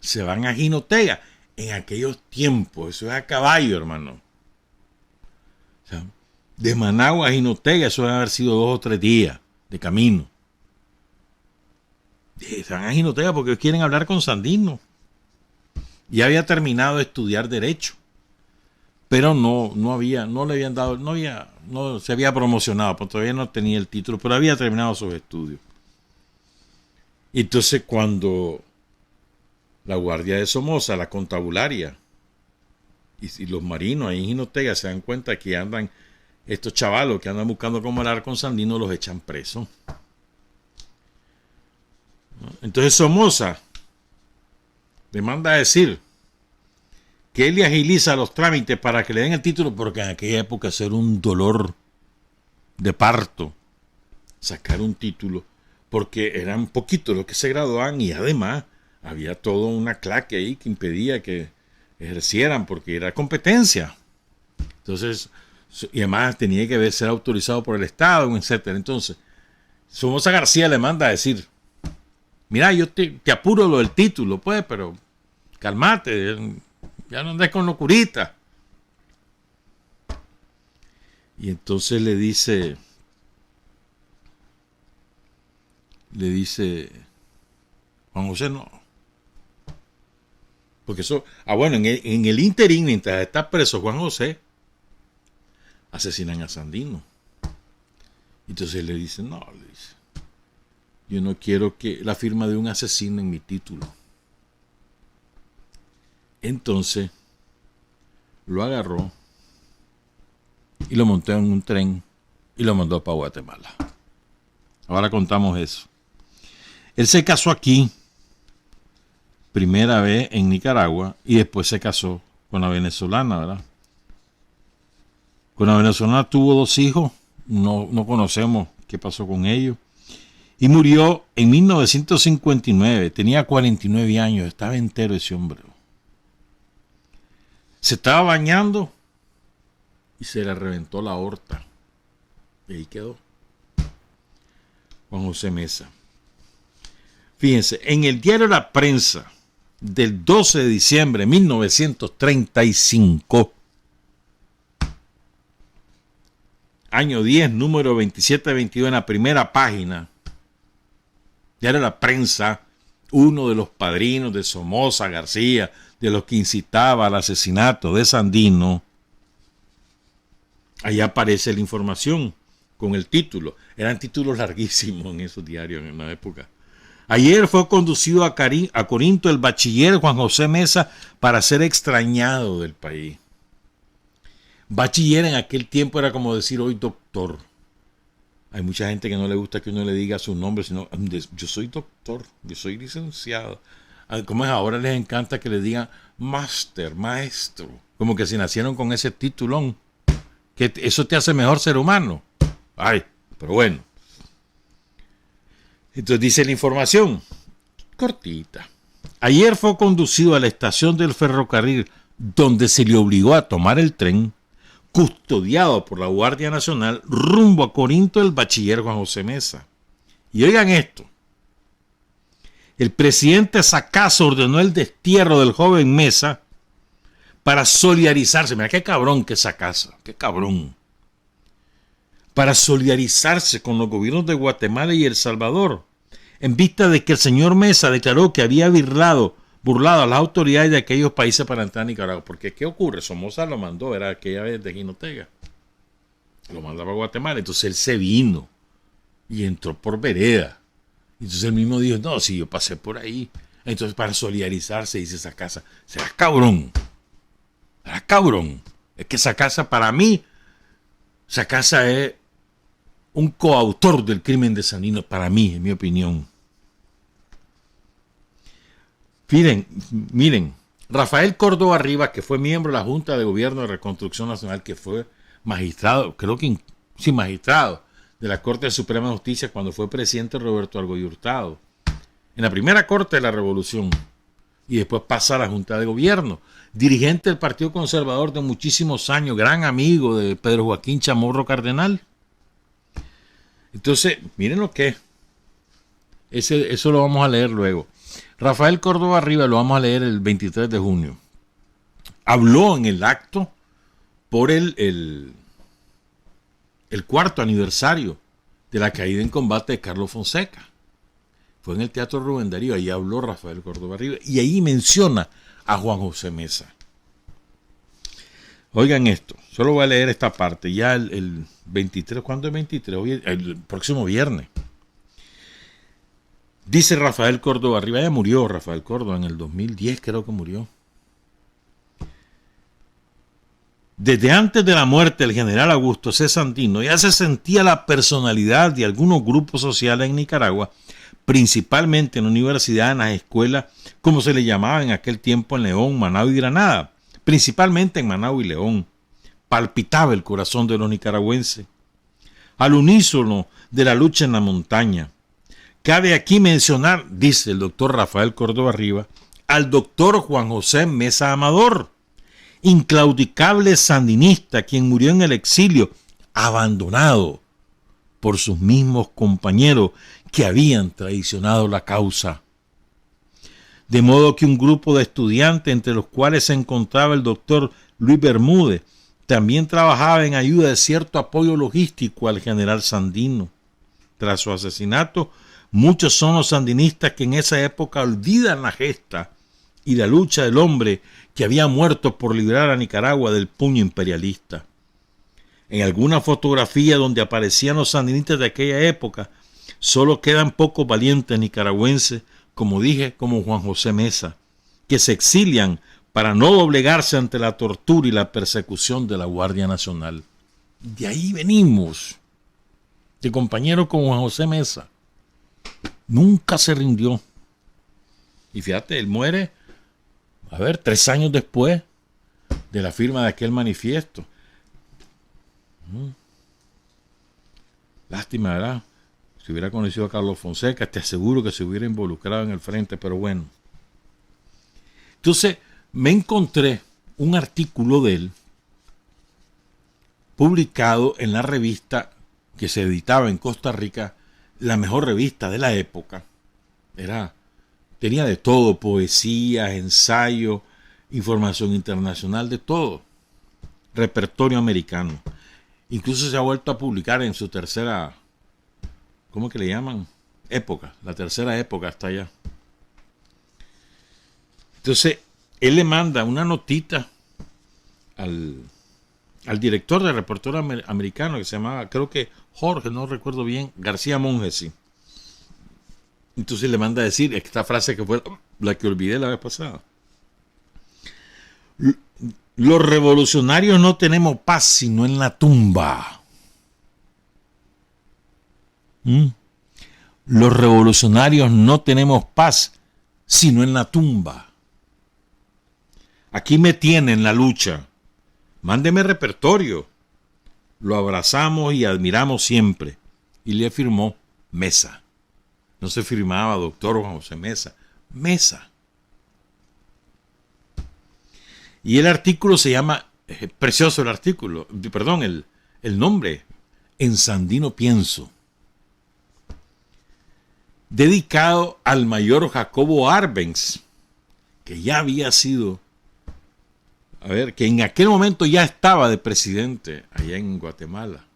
se van a Jinotega. En aquellos tiempos, eso es a caballo, hermano. O sea, de Managua a Jinotega, eso debe haber sido 2 o 3 días de camino. Se van a Jinotega porque quieren hablar con Sandino. Ya había terminado de estudiar Derecho, pero no se había promocionado, porque todavía no tenía el título, pero había terminado sus estudios. Entonces, cuando la Guardia de Somoza, la Contabularia y los marinos ahí en Jinotega se dan cuenta que andan estos chavalos que andan buscando cómo hablar con Sandino, los echan presos. Entonces Somoza le manda a decir que él le agiliza los trámites para que le den el título, porque en aquella época eso era un dolor de parto, sacar un título, porque eran poquitos los que se graduaban y además había toda una claque ahí que impedía que ejercieran, porque era competencia. Entonces, y además tenía que ser autorizado por el Estado, etc. Entonces, Somoza García le manda a decir: mira, yo te apuro lo del título, pues, pero cálmate, ya no andes con locurita. Y entonces le dice Juan José, no. Porque eso, bueno, en el interín, mientras está preso Juan José, asesinan a Sandino. Entonces le dice, no, le dice, yo no quiero que la firma de un asesino en mi título. Entonces lo agarró y lo montó en un tren y lo mandó para Guatemala. Ahora contamos eso. Él se casó aquí, primera vez en Nicaragua, y después se casó con la venezolana, ¿verdad? Con la venezolana tuvo 2 hijos, no conocemos qué pasó con ellos. Y murió en 1959, tenía 49 años, estaba entero ese hombre. Se estaba bañando y se le reventó la aorta. Y ahí quedó Juan José Mesa. Fíjense, en el diario La Prensa del 12 de diciembre de 1935, año 10, número 27-22, en la primera página, diario La Prensa, uno de los padrinos de Somoza García, de los que incitaba al asesinato de Sandino, ahí aparece la información con el título. Eran títulos larguísimos en esos diarios en la época. Ayer fue conducido a Corinto el bachiller Juan José Mesa para ser extrañado del país. Bachiller en aquel tiempo era como decir hoy doctor. Hay mucha gente que no le gusta que uno le diga su nombre, sino yo soy doctor, yo soy licenciado. Como es ahora, les encanta que le digan máster, maestro, como que si nacieron con ese titulón, que eso te hace mejor ser humano. Ay, pero bueno. Entonces dice la información, cortita. Ayer fue conducido a la estación del ferrocarril donde se le obligó a tomar el tren, custodiado por la Guardia Nacional, rumbo a Corinto el bachiller Juan José Mesa. Y oigan esto. El presidente Sacasa ordenó el destierro del joven Mesa para solidarizarse. Mira qué cabrón que Sacasa, qué cabrón. Para solidarizarse con los gobiernos de Guatemala y El Salvador, en vista de que el señor Mesa declaró que había burlado a las autoridades de aquellos países para entrar a Nicaragua. Porque ¿qué ocurre? Somoza lo mandó, era aquella vez de Jinotega. Lo mandaba a Guatemala, entonces él se vino y entró por vereda. Entonces él mismo dijo, no, si yo pasé por ahí. Entonces para solidarizarse dice Sacasa, será cabrón. Será cabrón. Es que Sacasa para mí, Sacasa es un coautor del crimen de Sandino, para mí, en mi opinión. Miren, Rafael Córdoba Rivas, que fue miembro de la Junta de Gobierno de Reconstrucción Nacional, que fue magistrado, magistrado de la Corte Suprema de Justicia cuando fue presidente Roberto Argoy Hurtado, en la primera Corte de la Revolución, y después pasa a la Junta de Gobierno, dirigente del Partido Conservador de muchísimos años, gran amigo de Pedro Joaquín Chamorro Cardenal. Entonces, miren lo que es. Eso lo vamos a leer luego. Rafael Córdoba Rivas lo vamos a leer el 23 de junio. Habló en el acto por el cuarto aniversario de la caída en combate de Carlos Fonseca. Fue en el Teatro Rubén Darío, ahí habló Rafael Córdoba Rivas y ahí menciona a Juan José Mesa. Oigan esto, solo voy a leer esta parte, ya el 23, ¿cuándo es 23? Hoy, el próximo viernes. Dice Rafael Córdoba Rivas, ya murió Rafael Córdoba en el 2010, creo que murió. Desde antes de la muerte del general Augusto C. Sandino ya se sentía la personalidad de algunos grupos sociales en Nicaragua, principalmente en la universidad, en las escuelas, como se le llamaba en aquel tiempo en León, Managua y Granada, principalmente en Managua y León. Palpitaba el corazón de los nicaragüenses. Al unísono de la lucha en la montaña. Cabe aquí mencionar, dice el doctor Rafael Córdoba Rivas, al doctor Juan José Mesa Amador, inclaudicable sandinista, quien murió en el exilio, abandonado por sus mismos compañeros que habían traicionado la causa. De modo que un grupo de estudiantes, entre los cuales se encontraba el doctor Luis Bermúdez, también trabajaba en ayuda de cierto apoyo logístico al general Sandino. Tras su asesinato, muchos son los sandinistas que en esa época olvidan la gesta y la lucha del hombre que había muerto por librar a Nicaragua del puño imperialista. En alguna fotografía donde aparecían los sandinistas de aquella época, solo quedan pocos valientes nicaragüenses, como dije, como Juan José Mesa, que se exilian para no doblegarse ante la tortura y la persecución de la Guardia Nacional. De ahí venimos, de compañero con Juan José Mesa. Nunca se rindió. Y fíjate, él muere, 3 años después de la firma de aquel manifiesto. Lástima, ¿verdad? Si hubiera conocido a Carlos Fonseca, te aseguro que se hubiera involucrado en el frente, pero bueno. Entonces, me encontré un artículo de él publicado en la revista que se editaba en Costa Rica, la mejor revista de la época. Tenía de todo, poesías, ensayos, información internacional, de todo. Repertorio americano. Incluso se ha vuelto a publicar en su tercera, ¿cómo que le llaman? Época. La tercera época está allá. Entonces, él le manda una notita al director de Reportero Americano, que se llamaba, creo que Jorge, no recuerdo bien, García Monge, sí. Entonces le manda a decir esta frase que fue la que olvidé la vez pasada. Los revolucionarios no tenemos paz sino en la tumba. Los revolucionarios no tenemos paz sino en la tumba. Aquí me tiene en la lucha. Mándeme repertorio. Lo abrazamos y admiramos siempre. Y le firmó Mesa. No se firmaba doctor Juan José Mesa. Mesa. Y el artículo se llama, precioso el artículo, perdón, el nombre, En Sandino Pienso. Dedicado al mayor Jacobo Arbenz, que ya había sido, que en aquel momento ya estaba de presidente allá en Guatemala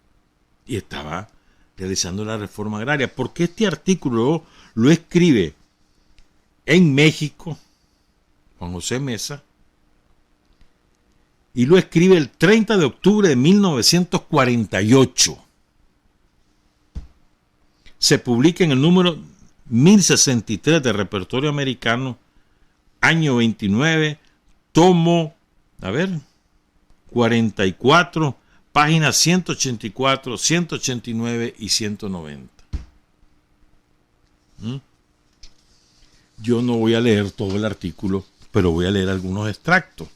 y estaba realizando la reforma agraria. Porque este artículo lo escribe en México Juan José Mesa y lo escribe el 30 de octubre de 1948. Se publica en el número 1063 de Repertorio Americano, año 29, tomo, 44, páginas 184, 189 y 190. Yo no voy a leer todo el artículo, pero voy a leer algunos extractos.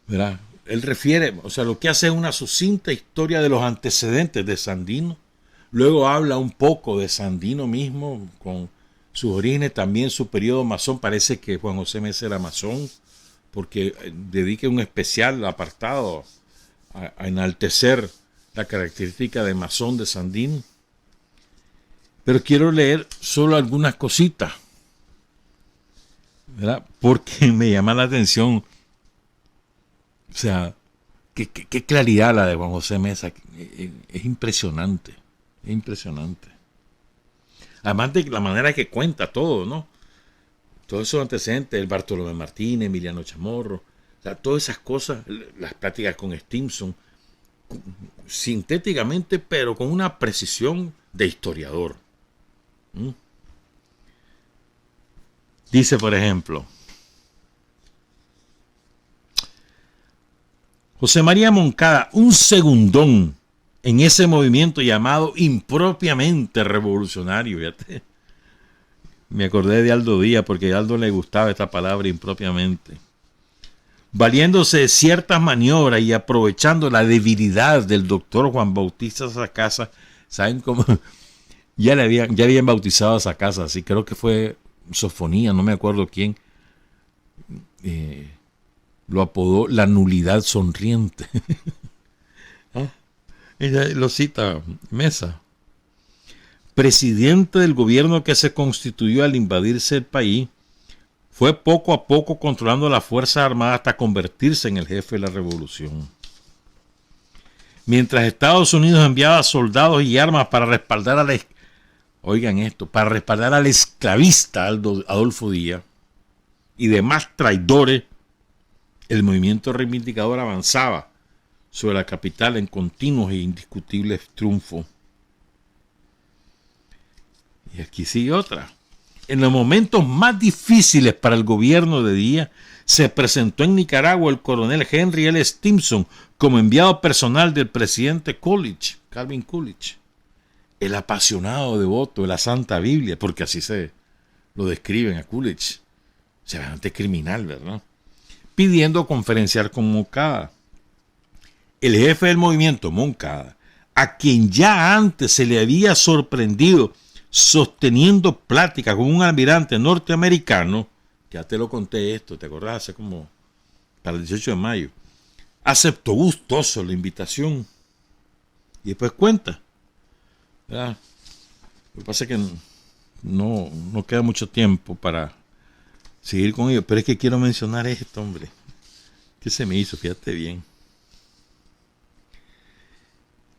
¿Verdad? Él refiere, lo que hace es una sucinta historia de los antecedentes de Sandino. Luego habla un poco de Sandino mismo, con sus orígenes, también su periodo masón. Parece que Juan José Mesa era masón, porque dedica un especial apartado a enaltecer la característica de masón de Sandino. Pero quiero leer solo algunas cositas, ¿verdad? Porque me llama la atención. Qué claridad la de Juan José Mesa. Es impresionante. Es impresionante. Además de la manera que cuenta todo, ¿no? Todos esos antecedentes, el Bartolomé Martínez, Emiliano Chamorro, todas esas cosas, las pláticas con Stimson, sintéticamente, pero con una precisión de historiador. Dice, por ejemplo, José María Moncada, un segundón en ese movimiento llamado impropiamente revolucionario. Fíjate. Me acordé de Aldo Díaz porque a Aldo le gustaba esta palabra impropiamente. Valiéndose de ciertas maniobras y aprovechando la debilidad del doctor Juan Bautista Sacasa, ¿saben cómo? Ya habían bautizado a Sacasa, así creo que fue Sofonía, no me acuerdo quién. Lo apodó la nulidad sonriente. Ella lo cita Mesa. Presidente del gobierno que se constituyó al invadirse el país, fue poco a poco controlando las Fuerzas Armadas hasta convertirse en el jefe de la revolución. Mientras Estados Unidos enviaba soldados y armas para respaldar al esclavista Adolfo Díaz y demás traidores, el movimiento reivindicador avanzaba sobre la capital en continuos e indiscutibles triunfos. Y aquí sigue otra. En los momentos más difíciles para el gobierno de Díaz, se presentó en Nicaragua el coronel Henry L. Stimson como enviado personal del presidente Coolidge, Calvin Coolidge, el apasionado devoto de la Santa Biblia, porque así se lo describen a Coolidge, bastante criminal, ¿verdad? Pidiendo conferenciar con Moncada. El jefe del movimiento, Moncada, a quien ya antes se le había sorprendido sosteniendo pláticas con un almirante norteamericano, ya te lo conté esto, ¿te acordás? Hace como para el 18 de mayo, aceptó gustoso la invitación. Y después cuenta, ¿verdad? Lo que pasa es que no queda mucho tiempo para seguir con ello, pero es que quiero mencionar esto, hombre. ¿Qué se me hizo? Fíjate bien.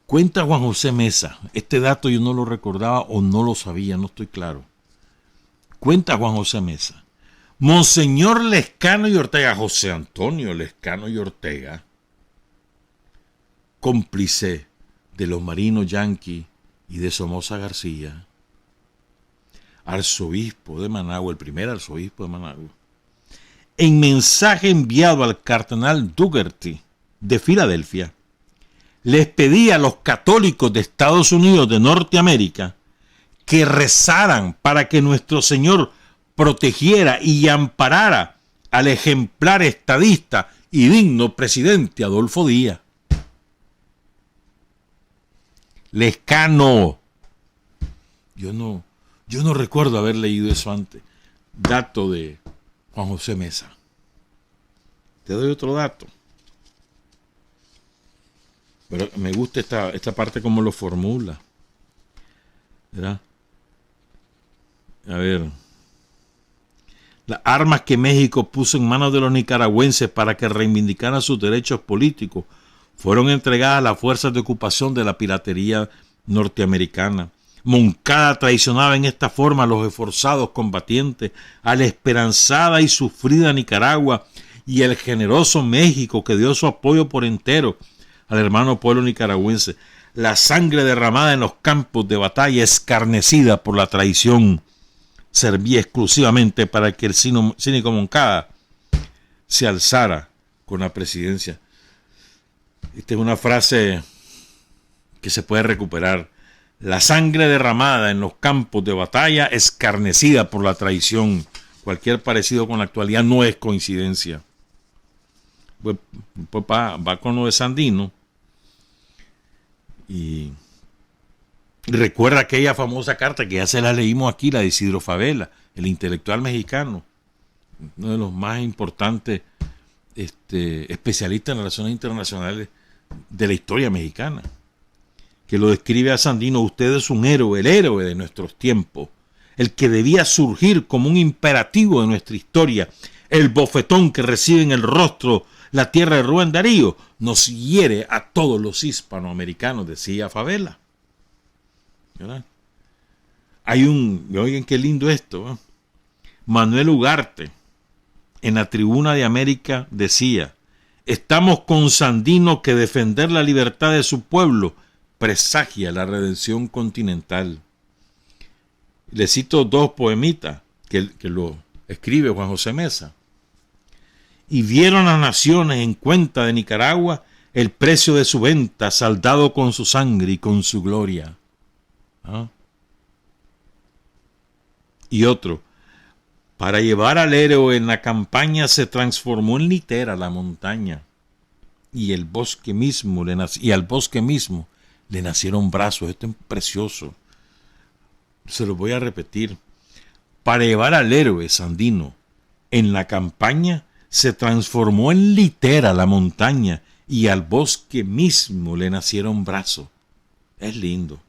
Cuenta Juan José Meza, este dato yo no lo recordaba o no lo sabía, no estoy claro. Cuenta Juan José Meza, Monseñor Lescano y Ortega, José Antonio Lescano y Ortega, cómplice de los marinos yanquis y de Somoza García, arzobispo de Managua, el primer arzobispo de Managua, en mensaje enviado al cardenal Dougherty de Filadelfia, les pedía a los católicos de Estados Unidos de Norteamérica que rezaran para que nuestro Señor protegiera y amparara al ejemplar estadista y digno presidente Adolfo Díaz. Lescano. Yo no recuerdo haber leído eso antes. Dato de Juan José Meza. Te doy otro dato. Pero me gusta esta parte como lo formula. ¿Verdad? A ver. Las armas que México puso en manos de los nicaragüenses para que reivindicaran sus derechos políticos fueron entregadas a las fuerzas de ocupación de la piratería norteamericana. Moncada traicionaba en esta forma a los esforzados combatientes, a la esperanzada y sufrida Nicaragua y el generoso México que dio su apoyo por entero al hermano pueblo nicaragüense. La sangre derramada en los campos de batalla, escarnecida por la traición, servía exclusivamente para que el cínico Moncada se alzara con la presidencia. Esta es una frase que se puede recuperar. La sangre derramada en los campos de batalla, escarnecida por la traición. Cualquier parecido con la actualidad no es coincidencia. Pues va con lo de Sandino. Y recuerda aquella famosa carta que ya se la leímos aquí, la de Isidro Fabela, el intelectual mexicano, uno de los más importantes especialistas en relaciones internacionales de la historia mexicana, que lo describe a Sandino: usted es un héroe, el héroe de nuestros tiempos, el que debía surgir como un imperativo de nuestra historia. El bofetón que recibe en el rostro la tierra de Rubén Darío nos hiere a todos los hispanoamericanos, decía Fabela. ¿Verdad? Oigan qué lindo esto, ¿eh? Manuel Ugarte en la Tribuna de América decía: estamos con Sandino, que defender la libertad de su pueblo presagia la redención continental. Le cito dos poemitas que lo escribe Juan José Meza. Y vieron las naciones en cuenta de Nicaragua el precio de su venta, saldado con su sangre y con su gloria. ¿Ah? Y otro: para llevar al héroe en la campaña se transformó en litera la montaña, y al bosque mismo le nacieron brazos. Esto es precioso. Se lo voy a repetir. Para llevar al héroe Sandino en la campaña se transformó en litera la montaña, y al bosque mismo le nacieron brazos. Es lindo.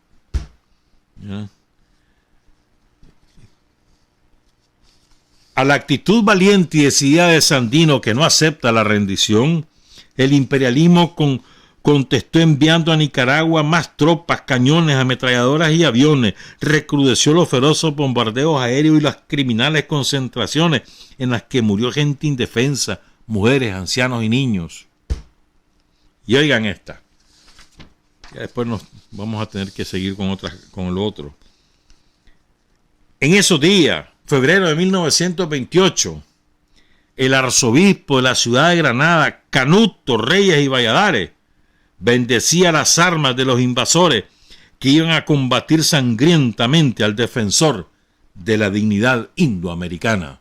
¿Ya? A la actitud valiente y decidida de Sandino, que no acepta la rendición, el imperialismo contestó enviando a Nicaragua más tropas, cañones, ametralladoras y aviones. Recrudeció los feroces bombardeos aéreos y las criminales concentraciones en las que murió gente indefensa, mujeres, ancianos y niños. Y oigan esta. Ya después nos vamos a tener que seguir con lo otro. En esos días, febrero de 1928, el arzobispo de la ciudad de Granada, Canuto Reyes y Valladares, bendecía las armas de los invasores que iban a combatir sangrientamente al defensor de la dignidad indoamericana.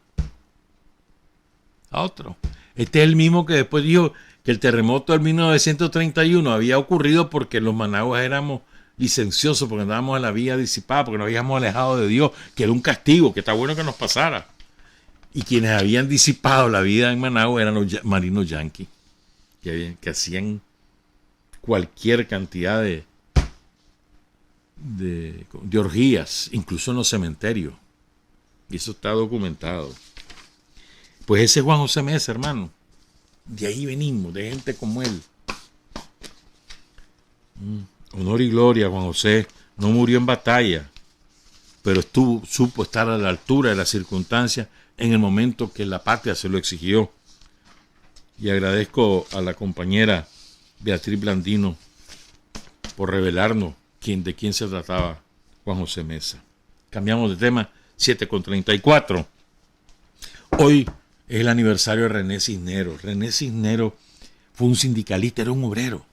A otro. Este es el mismo que después dijo que el terremoto del 1931 había ocurrido porque los managuas éramos licenciosos, porque andábamos en la vía disipada, porque nos habíamos alejado de Dios, que era un castigo, que está bueno que nos pasara. Y quienes habían disipado la vida en Managua eran los marinos yanquis, que hacían cualquier cantidad de orgías, incluso en los cementerios. Y eso está documentado. Pues ese es Juan José Meza, hermano. De ahí venimos, de gente como él. honor y gloria, Juan José no murió en batalla, pero supo estar a la altura de las circunstancias en el momento que la patria se lo exigió. Y agradezco a la compañera Beatriz Blandino por revelarnos de quién se trataba Juan José Mesa. Cambiamos de tema, 7:34. Hoy es el aniversario de René Cisneros. René Cisneros fue un sindicalista, era un obrero,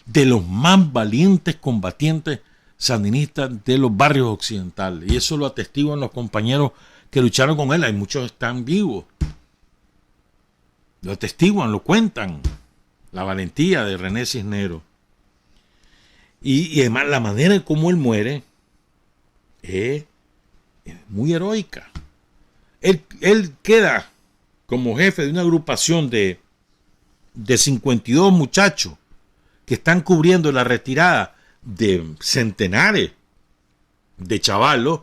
de los más valientes combatientes sandinistas de los barrios occidentales. Y eso lo atestiguan los compañeros que lucharon con él. Hay muchos que están vivos. Lo atestiguan, lo cuentan. La valentía de René Cisneros. Y además la manera en cómo él muere es muy heroica. Él queda como jefe de una agrupación de 52 muchachos que están cubriendo la retirada de centenares de chavalos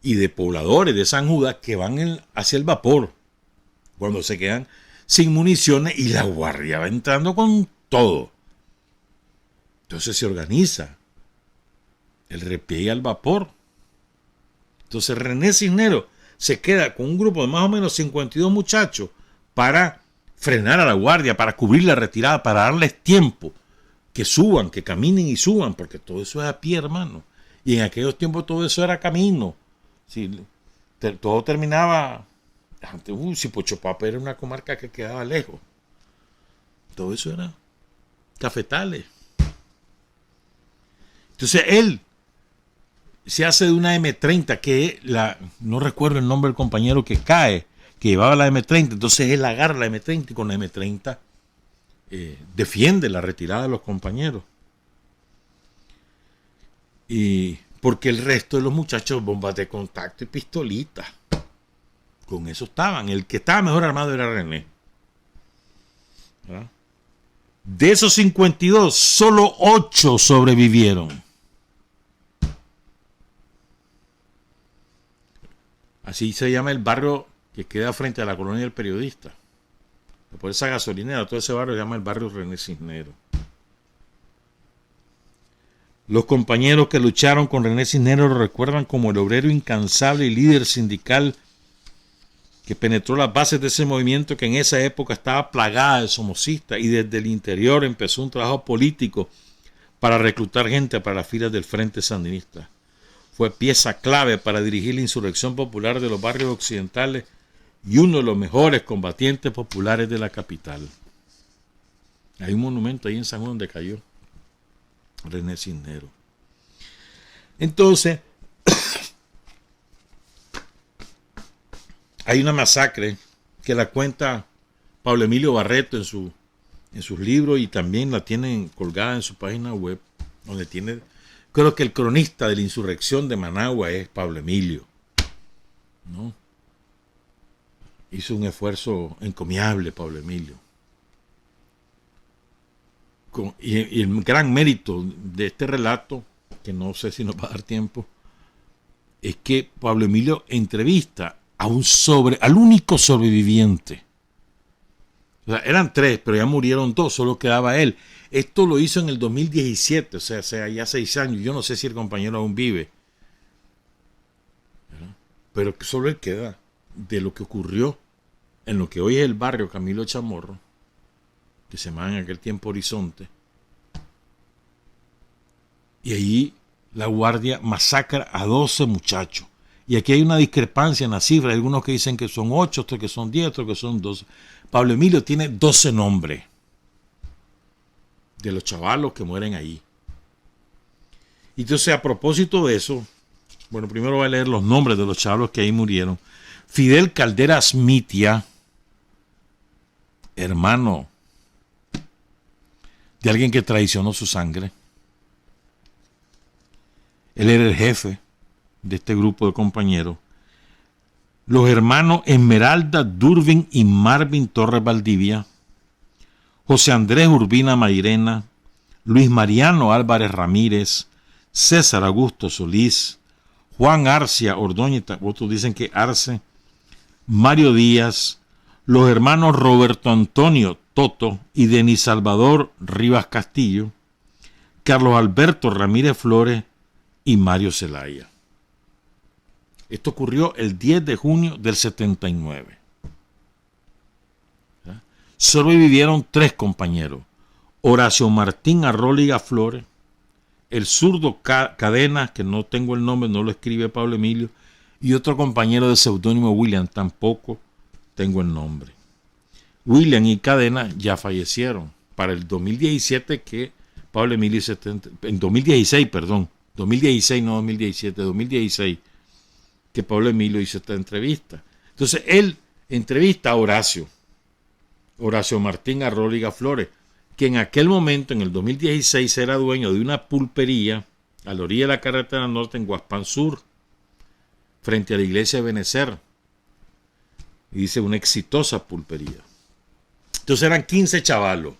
y de pobladores de San Judas que van hacia el vapor cuando se quedan sin municiones y la guardia va entrando con todo. Entonces se organiza el repliegue al vapor. Entonces René Cisneros se queda con un grupo de más o menos 52 muchachos para frenar a la guardia, para cubrir la retirada, para darles tiempo, que suban, que caminen y suban, porque todo eso es a pie, hermano. Y en aquellos tiempos todo eso era camino. Sí, todo terminaba. Antes, Zipochopapa era una comarca que quedaba lejos. Todo eso era cafetales. Entonces él se hace de una M30 que no recuerdo el nombre del compañero que cae, que llevaba la M30. Entonces él agarra la M30 y con la M30 defiende la retirada de los compañeros. Y porque el resto de los muchachos, bombas de contacto y pistolitas. Con eso estaban. El que estaba mejor armado era René. ¿verdad? De esos 52, solo 8 sobrevivieron. Así se llama el barrio que queda frente a la colonia del Periodista. Por esa gasolinera, todo ese barrio se llama el barrio René Cisneros. Los compañeros que lucharon con René Cisneros lo recuerdan como el obrero incansable y líder sindical que penetró las bases de ese movimiento que en esa época estaba plagada de somocistas y desde el interior empezó un trabajo político para reclutar gente para las filas del Frente Sandinista. Fue pieza clave para dirigir la insurrección popular de los barrios occidentales y uno de los mejores combatientes populares de la capital. Hay un monumento ahí en San Juan donde cayó René Cisneros. Entonces, hay una masacre que la cuenta Pablo Emilio Barreto en sus libros y también la tienen colgada en su página web, donde tiene... Creo que el cronista de la insurrección de Managua es Pablo Emilio, ¿no? Hizo un esfuerzo encomiable Pablo Emilio. Y el gran mérito de este relato, que no sé si nos va a dar tiempo, es que Pablo Emilio entrevista al único sobreviviente. O sea, eran 3, pero ya murieron 2, solo quedaba él. Esto lo hizo en el 2017, o sea, ya 6 años. Yo no sé si el compañero aún vive. ¿verdad? Pero solo él queda de lo que ocurrió en lo que hoy es el barrio Camilo Chamorro, que se llamaba en aquel tiempo Horizonte. Y ahí la guardia masacra a 12 muchachos. Y aquí hay una discrepancia en la cifra. Hay algunos que dicen que son 8, otros que son 10, otros que son 12. Pablo Emilio tiene 12 nombres de los chavalos que mueren ahí. Y entonces, a propósito de eso, bueno, primero voy a leer los nombres de los chavalos que ahí murieron. Fidel Caldera Smitia, hermano de alguien que traicionó su sangre. Él era el jefe de este grupo de compañeros. Los hermanos Esmeralda Durbin y Marvin Torres Valdivia, José Andrés Urbina Mairena, Luis Mariano Álvarez Ramírez, César Augusto Solís, Juan Arcia Ordóñez, otros dicen que Arce, Mario Díaz, los hermanos Roberto Antonio Toto y Denis Salvador Rivas Castillo, Carlos Alberto Ramírez Flores y Mario Zelaya. Esto ocurrió el 10 de junio del 79. ¿Ya? Solo vivieron 3 compañeros: Horacio Martín Arróliga Flores, el zurdo Cadena, que no tengo el nombre, no lo escribe Pablo Emilio, y otro compañero de seudónimo William, tampoco tengo el nombre. William y Cadena ya fallecieron. Para el 2017 que Pablo Emilio en 2016, perdón, 2016, no 2017, 2016, que Pablo Emilio hizo esta entrevista. Entonces él entrevista a Horacio Martín Arróliga Flores, que en aquel momento, en el 2016, era dueño de una pulpería a la orilla de la carretera norte en Guaspán Sur, frente a la iglesia de Benecer. Y dice, una exitosa pulpería. Entonces eran 15 chavalos.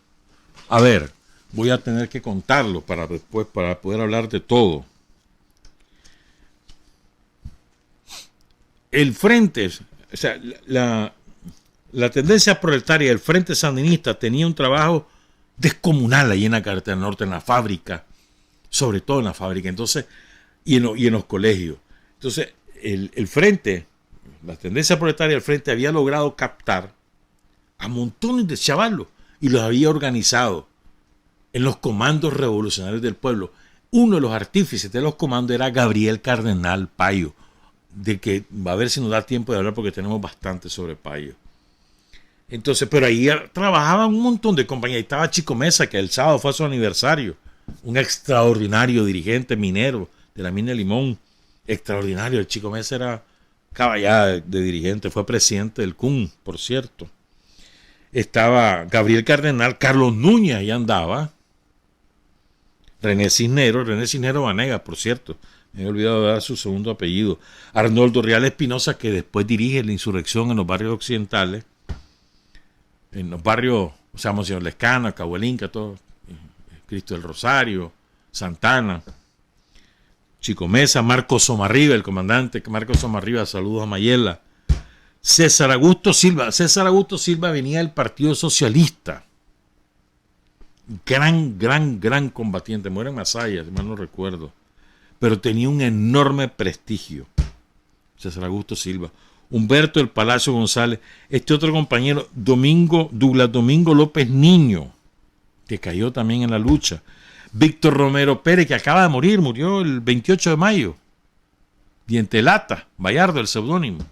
A ver, voy a tener que contarlo para después, para poder hablar de todo. El frente, o sea, la tendencia proletaria del Frente Sandinista tenía un trabajo descomunal ahí en la carretera norte, en la fábrica, sobre todo en la fábrica, entonces, y en los colegios. Entonces, el frente, la tendencia proletaria del frente había logrado captar a montones de chavalos y los había organizado en los comandos revolucionarios del pueblo. Uno de los artífices de los comandos era Gabriel Cardenal Payo, de que va a ver si nos da tiempo de hablar porque tenemos bastante sobre Payo. Entonces, pero ahí trabajaban un montón de compañías. Ahí estaba Chico Mesa, que el sábado fue su aniversario, un extraordinario dirigente minero de la mina de Limón, extraordinario. El Chico Mesa era caballada de dirigente, fue presidente del CUN, por cierto. Estaba Gabriel Cardenal, Carlos Núñez, ahí andaba, René Cisnero Vanega, por cierto, me he olvidado de dar su segundo apellido, Arnoldo Real Espinosa, que después dirige la insurrección en los barrios occidentales, en los barrios, o sea, Monseñor Lescano, Cahuelinca, todo, Cristo del Rosario, Santana, Chico Mesa, Marcos Somarriba, el comandante Marcos Somarriba, saludos a Mayela, César Augusto Silva venía del Partido Socialista, gran combatiente, muere en Masaya, si mal no recuerdo, pero tenía un enorme prestigio, César Augusto Silva. Humberto del Palacio González, este otro compañero, Douglas Domingo López Niño, que cayó también en la lucha. Víctor Romero Pérez, que acaba de morir, murió el 28 de mayo. Dientelata, Bayardo, el seudónimo.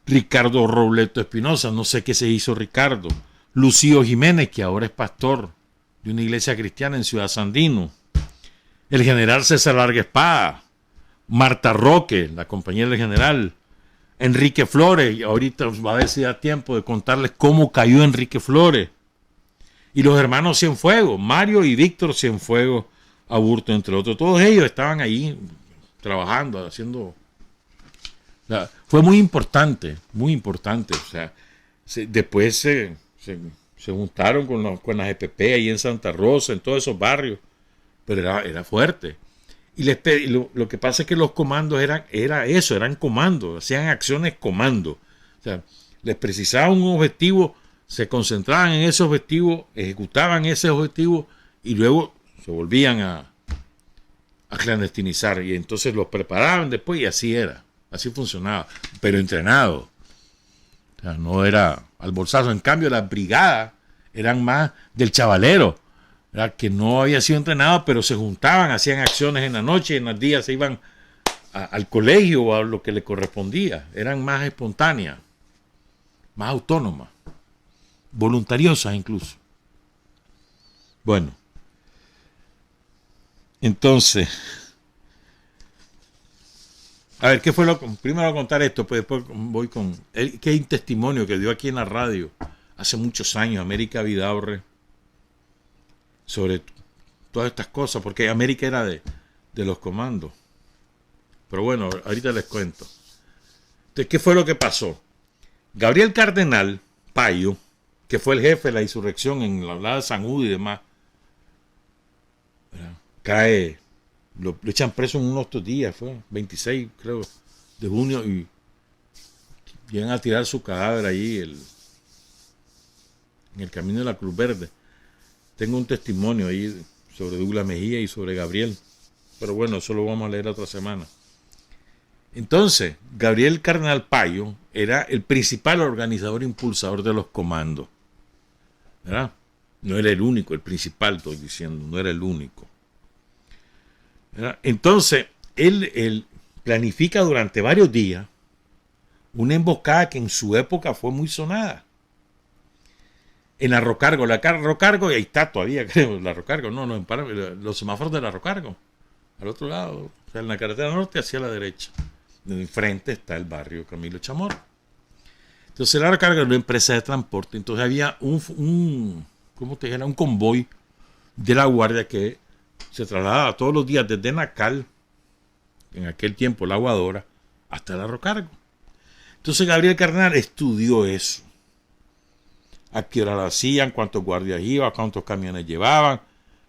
Ricardo Robleto Espinosa, no sé qué se hizo Ricardo. Lucio Jiménez, que ahora es pastor de una iglesia cristiana en Ciudad Sandino. El general César Larga Espada. Marta Roque, la compañera del general. Enrique Flores, y ahorita va a ver si da tiempo de contarles cómo cayó Enrique Flores. Y los hermanos Cienfuegos, Mario y Víctor Cienfuegos Aburto, entre otros. Todos ellos estaban ahí trabajando, haciendo... O sea, fue muy importante. O sea, después se juntaron con las EPP ahí en Santa Rosa, en todos esos barrios. Pero era fuerte. Y lo que pasa es que los comandos eran comandos, hacían acciones comando. O sea, les precisaban un objetivo, se concentraban en ese objetivo, ejecutaban ese objetivo y luego se volvían a clandestinizar. Y entonces los preparaban después y así funcionaba, pero entrenado. O sea, no era al bolsazo. En cambio, las brigadas eran más del chavalero, ¿verdad? Que no había sido entrenado, pero se juntaban, hacían acciones en la noche, en los días se iban al colegio o a lo que le correspondía. Eran más espontáneas, más autónomas, voluntariosas incluso. Bueno, entonces, a ver, ¿qué fue primero voy a contar esto, pues después voy con que hay un testimonio que dio aquí en la radio hace muchos años, América Vidaurre, sobre todas estas cosas, porque América era de los comandos. Pero bueno, ahorita les cuento. Entonces, ¿qué fue lo que pasó? Gabriel Cardenal Payo, que fue el jefe de la insurrección en la hablada de San Judas y demás, cae, lo echan preso en unos otros días, fue 26, creo, de junio, y llegan a tirar su cadáver ahí en el camino de la Cruz Verde. Tengo un testimonio ahí sobre Douglas Mejía y sobre Gabriel. Pero bueno, eso lo vamos a leer otra semana. Entonces, Gabriel Cardenal Payo era el principal organizador e impulsador de los comandos, ¿verdad? No era el único, el principal, estoy diciendo, no era el único, ¿verdad? Entonces, él planifica durante varios días una emboscada que en su época fue muy sonada. En Arrocargo, Arrocargo, y ahí está todavía, creo, el Arrocargo, los semáforos del Arrocargo, al otro lado, o sea, en la carretera norte hacia la derecha. Enfrente está el barrio Camilo Chamorro. Entonces el Arrocargo era una empresa de transporte, entonces había un convoy de la Guardia que se trasladaba todos los días desde Nacal, en aquel tiempo la Aguadora, hasta el Arrocargo. Entonces Gabriel Cardenal estudió eso. A qué hora lo hacían, cuántos guardias iban, cuántos camiones llevaban,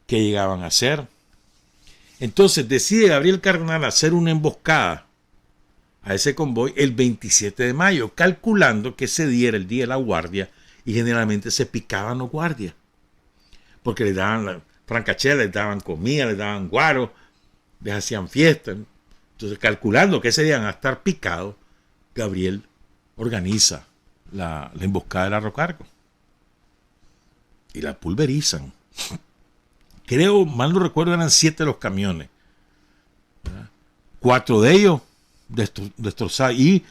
qué llegaban a hacer. Entonces decide Gabriel Cardenal hacer una emboscada a ese convoy el 27 de mayo, calculando que ese día era el día de la guardia y generalmente se picaban los guardias. Porque les daban la francachela, les daban comida, les daban guaro, les hacían fiesta. Entonces, calculando que ese día van a estar picados, Gabriel organiza la emboscada del Arrocargo. Y la pulverizan. Creo, mal no recuerdo, eran 7 los camiones, ¿verdad? 4 de ellos destrozados. Y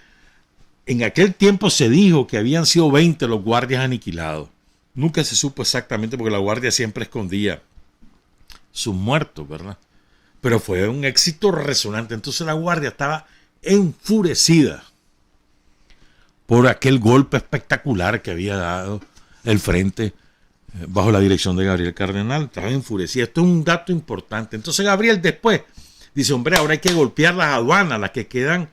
en aquel tiempo se dijo que habían sido 20 los guardias aniquilados. Nunca se supo exactamente porque la guardia siempre escondía sus muertos, ¿verdad? Pero fue un éxito resonante. Entonces la guardia estaba enfurecida por aquel golpe espectacular que había dado el frente bajo la dirección de Gabriel Cardenal. Estaba enfurecida. Esto es un dato importante. Entonces Gabriel después dice, hombre, ahora hay que golpear las aduanas, las que quedan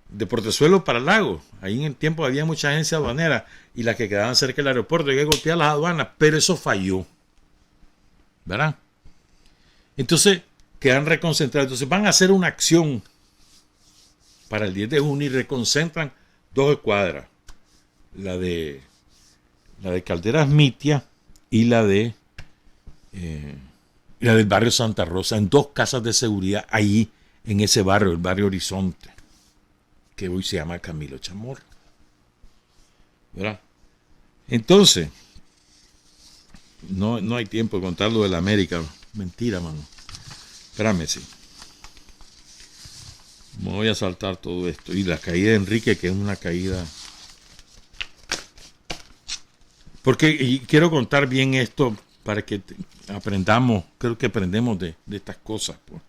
de Portezuelo para el lago. Ahí en el tiempo había mucha agencia aduanera y las que quedaban cerca del aeropuerto. Hay que golpear las aduanas, pero eso falló, ¿verdad? Entonces quedan reconcentrados. Entonces van a hacer una acción para el 10 de junio y reconcentran 2 escuadras. La de Calderas Mitia y la del barrio Santa Rosa, en 2 casas de seguridad ahí en ese barrio, el barrio Horizonte, que hoy se llama Camilo Chamorro, ¿verdad? Entonces, no hay tiempo de contar lo de la América. Mentira, mano. Espérame, sí. Me voy a saltar todo esto. Y la caída de Enrique, que es una caída... Porque quiero contar bien esto para que aprendamos, creo que aprendemos de estas cosas, pues.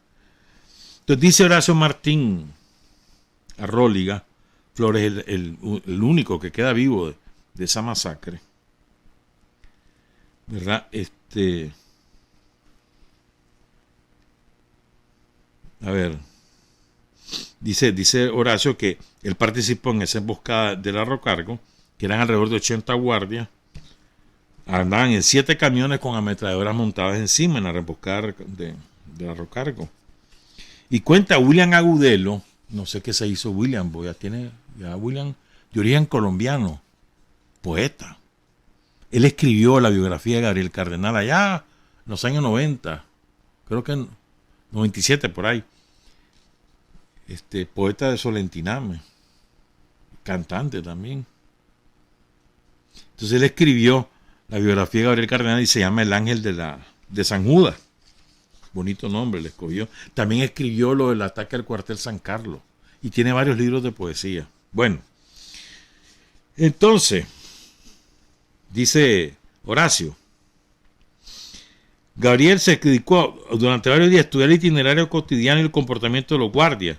Entonces dice Horacio Martín Arróliga Flores, el único que queda vivo de esa masacre, ¿verdad? A ver, dice Horacio que él participó en esa emboscada del Arrocargo, que eran alrededor de 80 guardias. Andaban en 7 camiones con ametralladoras montadas encima en la emboscada del Arrocargo. Y cuenta William Agudelo, no sé qué se hizo William, porque ya William de origen colombiano, poeta. Él escribió la biografía de Gabriel Cardenal allá en los años 90, creo que en 97 por ahí. Poeta de Solentiname, cantante también. Entonces él escribió la biografía de Gabriel Cardenal y se llama El Ángel de San Judas. Bonito nombre le escogió. También escribió lo del ataque al cuartel San Carlos y tiene varios libros de poesía. Bueno, entonces, dice Horacio, Gabriel se dedicó durante varios días a estudiar el itinerario cotidiano y el comportamiento de los guardias,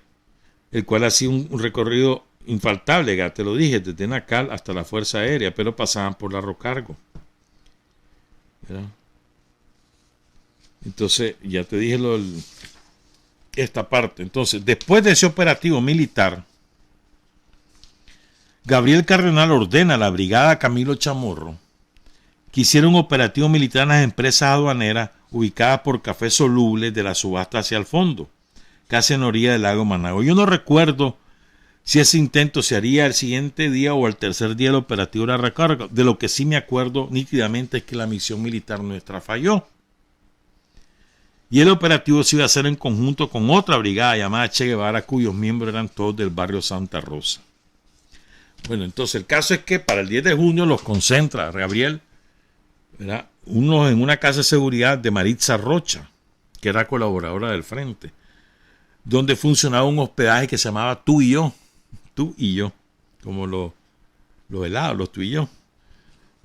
el cual ha sido un recorrido infaltable, ya te lo dije, desde Nacal hasta la Fuerza Aérea, pero pasaban por el Arrocargo, ¿verdad? Entonces, ya te dije esta parte. Entonces, después de ese operativo militar, Gabriel Cardenal ordena a la brigada Camilo Chamorro que hiciera un operativo militar en las empresas aduaneras ubicadas por Café Soluble de la subasta hacia el fondo, casi en la orilla del lago Managua. Yo no recuerdo si ese intento se haría el siguiente día o el tercer día del operativo de la recarga. De lo que sí me acuerdo nítidamente es que la misión militar nuestra falló. Y el operativo se iba a hacer en conjunto con otra brigada llamada Che Guevara, cuyos miembros eran todos del barrio Santa Rosa. Bueno, entonces el caso es que para el 10 de junio los concentra Gabriel, ¿verdad? Uno en una casa de seguridad de Maritza Rocha, que era colaboradora del Frente, donde funcionaba un hospedaje que se llamaba Tú y Yo, como los helados, los Tú y Yo,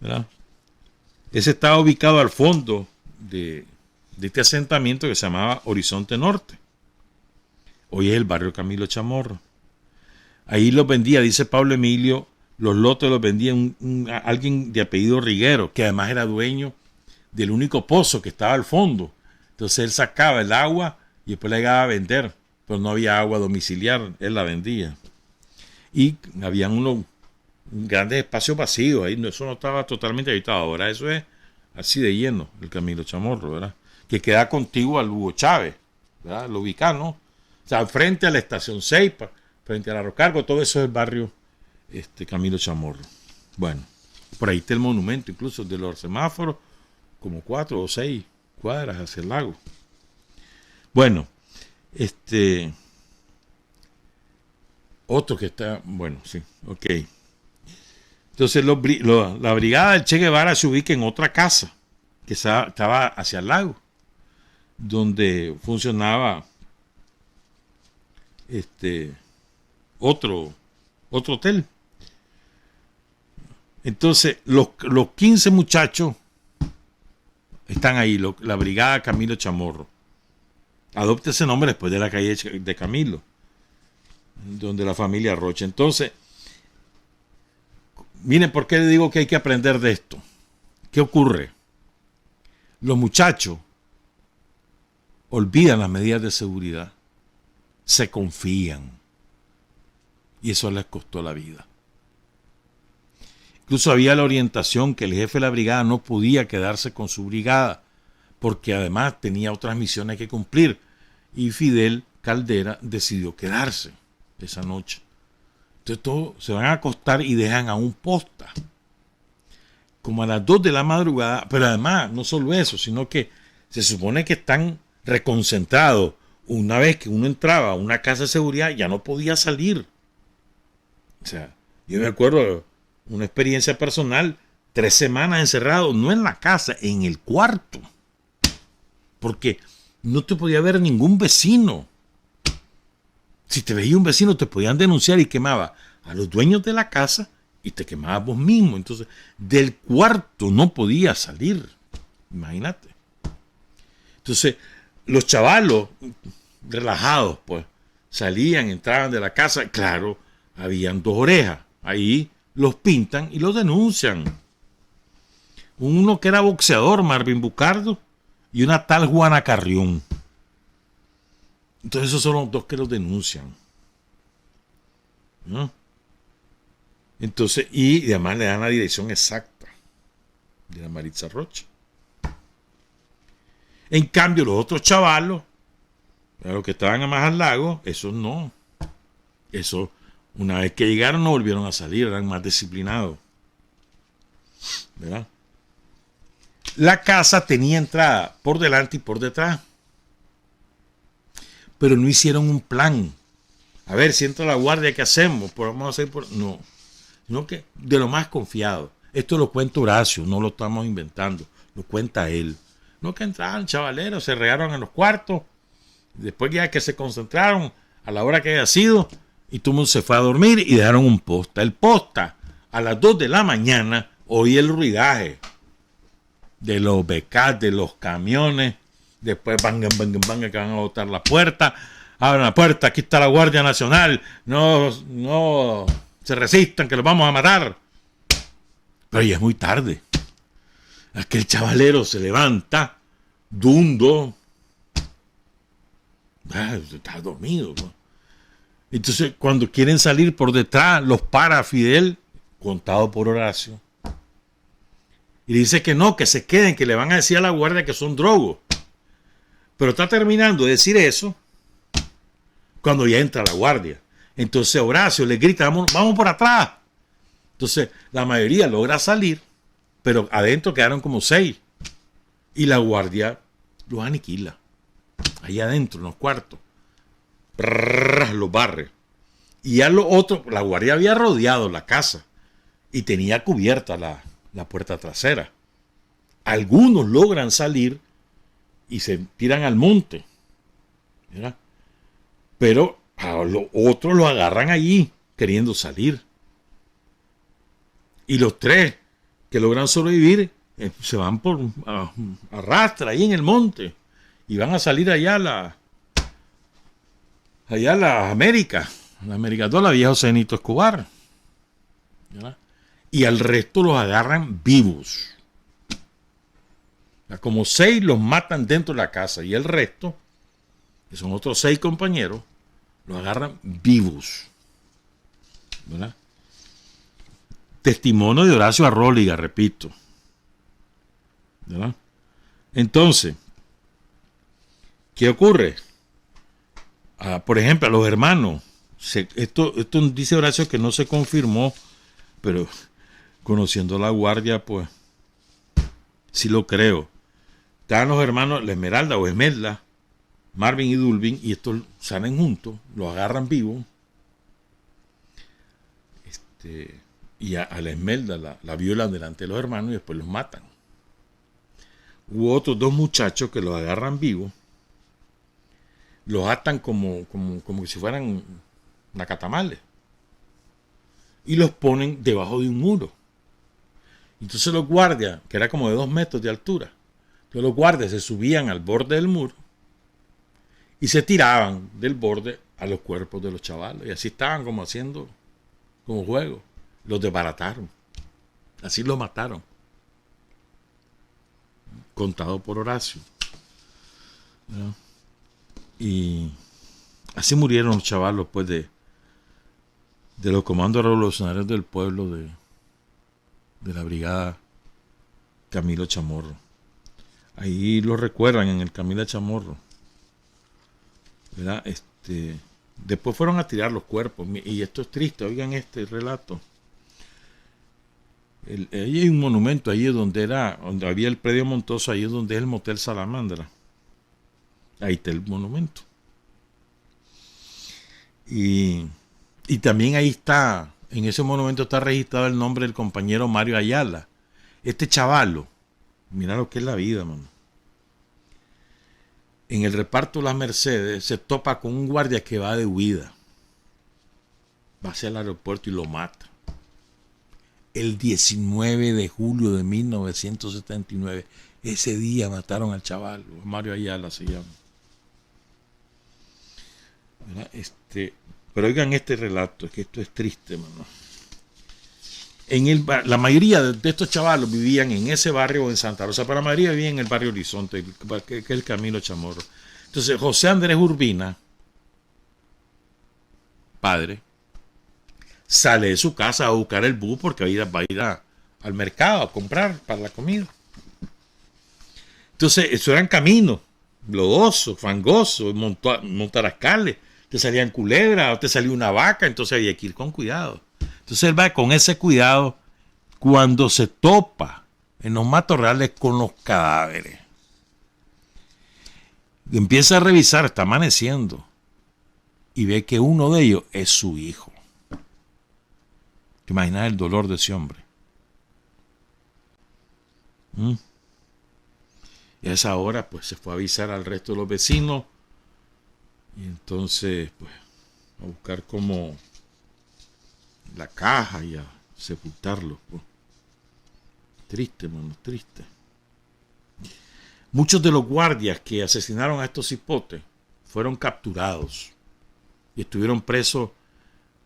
¿verdad? Ese estaba ubicado al fondo de este asentamiento que se llamaba Horizonte Norte. Hoy es el barrio Camilo Chamorro. Ahí los vendía, dice Pablo Emilio, los lotes los vendía alguien de apellido Riguero, que además era dueño del único pozo que estaba al fondo. Entonces él sacaba el agua y después la llegaba a vender, pero no había agua domiciliar, él la vendía. Y habían unos grandes espacios vacíos, ahí eso no estaba totalmente habitado. Ahora eso es así de lleno, el Camilo Chamorro, ¿verdad? Que queda contiguo al Hugo Chávez, ¿verdad? Lo ubican, ¿no? O sea, frente a la estación 6, frente a la Rocargo, todo eso es el barrio Camilo Chamorro. Bueno, por ahí está el monumento, incluso de los semáforos, como 4 o 6 cuadras hacia el lago. Bueno, otro que está, bueno, sí, ok. Entonces la brigada del Che Guevara se ubica en otra casa que estaba hacia el lago, donde funcionaba otro hotel. Entonces los 15 muchachos están ahí, la brigada Camilo Chamorro. Adopta ese nombre después de la calle de Camilo, donde la familia Rocha. Entonces, miren por qué le digo que hay que aprender de esto. ¿Qué ocurre? Los muchachos olvidan las medidas de seguridad, se confían y eso les costó la vida. Incluso había la orientación que el jefe de la brigada no podía quedarse con su brigada porque además tenía otras misiones que cumplir y Fidel Caldera decidió quedarse esa noche. Entonces todos se van a acostar y dejan a un posta como a las 2 de la madrugada, pero además no solo eso, sino que se supone que están reconcentrados. Una vez que uno entraba a una casa de seguridad ya no podía salir. O sea, yo me acuerdo una experiencia personal, 3 semanas encerrado, no en la casa, en el cuarto, porque no te podía ver ningún vecino. Si te veía un vecino te podían denunciar y quemaba a los dueños de la casa y te quemabas vos mismo. Entonces, del cuarto no podías salir. Imagínate. Entonces, los chavalos relajados, pues, salían, entraban de la casa. Claro, habían 2 orejas. Ahí los pintan y los denuncian. Uno que era boxeador, Marvin Bucardo, y una tal Juana Carrión. Entonces esos son los 2 que los denuncian, ¿no? Entonces, y además le dan la dirección exacta de la Maritza Rocha. En cambio, los otros chavalos, los que estaban más al lago, esos no. Esos, una vez que llegaron, no volvieron a salir, eran más disciplinados, ¿verdad? La casa tenía entrada por delante y por detrás, pero no hicieron un plan. A ver, si entra la guardia, ¿qué hacemos? Pues vamos a hacer no, sino que de lo más confiado. Esto lo cuenta Horacio, no lo estamos inventando, lo cuenta él. No, que entraron chavaleros, se regaron en los cuartos, después ya que se concentraron a la hora que haya sido, y todo el mundo se fue a dormir y dejaron un posta. El posta, a las 2 de la mañana, oí el ruidaje de los becas, de los camiones. Después van que van a botar la puerta. Abran la puerta, aquí está la Guardia Nacional. No se resistan, que los vamos a matar. Pero ya es muy tarde. Aquel chavalero se levanta, dundo. Está dormido, ¿no? Entonces, cuando quieren salir por detrás, los para Fidel, contado por Horacio. Y dice que no, que se queden, que le van a decir a la guardia que son drogos. Pero está terminando de decir eso cuando ya entra la guardia. Entonces Horacio le grita, vamos por atrás. Entonces la mayoría logra salir, pero adentro quedaron como 6. Y la guardia los aniquila. ahí adentro, en los cuartos. Los barre. Y a lo otro, la guardia había rodeado la casa y tenía cubierta la puerta trasera. Algunos logran salir y se tiran al monte, ¿verdad? Pero a los otros los agarran allí queriendo salir. Y los 3 que logran sobrevivir se van por arrastra ahí en el monte y van a salir allá a la América, toda la vieja Cenito Escobar, ¿verdad? Y al resto los agarran vivos. Como 6 los matan dentro de la casa y el resto, que son otros 6 compañeros, los agarran vivos, ¿verdad? Testimonio de Horacio Arróliga, repito, ¿verdad? Entonces, ¿qué ocurre? Por ejemplo, a los hermanos, esto dice Horacio que no se confirmó, pero conociendo la guardia, pues sí lo creo. Estaban los hermanos La Esmeralda o Esmeralda, Marvin y Dulvin, y estos salen juntos, los agarran vivos. Y a la Esmeralda la violan delante de los hermanos y después los matan. Hubo otros 2 muchachos que los agarran vivos, los atan como si fueran nacatamales y los ponen debajo de un muro. Entonces los guardias, que era como de 2 metros de altura, entonces los guardias se subían al borde del muro y se tiraban del borde a los cuerpos de los chavalos. Y así estaban como haciendo como juego. Los desbarataron. Así los mataron. Contado por Horacio. ¿No? Y así murieron los chavalos pues de los comandos revolucionarios del pueblo de la brigada Camilo Chamorro. Ahí lo recuerdan en el Camilo Chamorro, ¿verdad? Después fueron a tirar los cuerpos y esto es triste, oigan este relato. Ahí hay un monumento, ahí donde había el predio Montoso, ahí es donde es el Motel Salamandra. Ahí está el monumento. Y también ahí está, en ese monumento está registrado el nombre del compañero Mario Ayala. Este chavalo, mira lo que es la vida, mano. En el reparto de las Mercedes se topa con un guardia que va de huida. Va hacia el aeropuerto y lo mata. El 19 de julio de 1979. Ese día mataron al chaval. Mario Ayala se llama. ¿Verdad? Pero oigan este relato, es que esto es triste, mano. La mayoría de estos chavalos vivían en ese barrio o en Santa Rosa, pero la mayoría vivía en el barrio Horizonte, que es el Camilo Chamorro. Entonces, José Andrés Urbina, padre, sale de su casa a buscar el bus porque va a ir al mercado a comprar para la comida. Entonces, eso eran caminos lodosos, fangosos, montarascales. Te salían culebras o te salía una vaca, entonces había que ir con cuidado. Entonces él va con ese cuidado cuando se topa en los matorrales con los cadáveres. Empieza a revisar, está amaneciendo, y ve que uno de ellos es su hijo. ¿Te imaginas el dolor de ese hombre? Y a esa hora pues se fue a avisar al resto de los vecinos y entonces pues a buscar como la caja y a sepultarlo. Pues. Triste, mano, triste. Muchos de los guardias que asesinaron a estos cipotes fueron capturados y estuvieron presos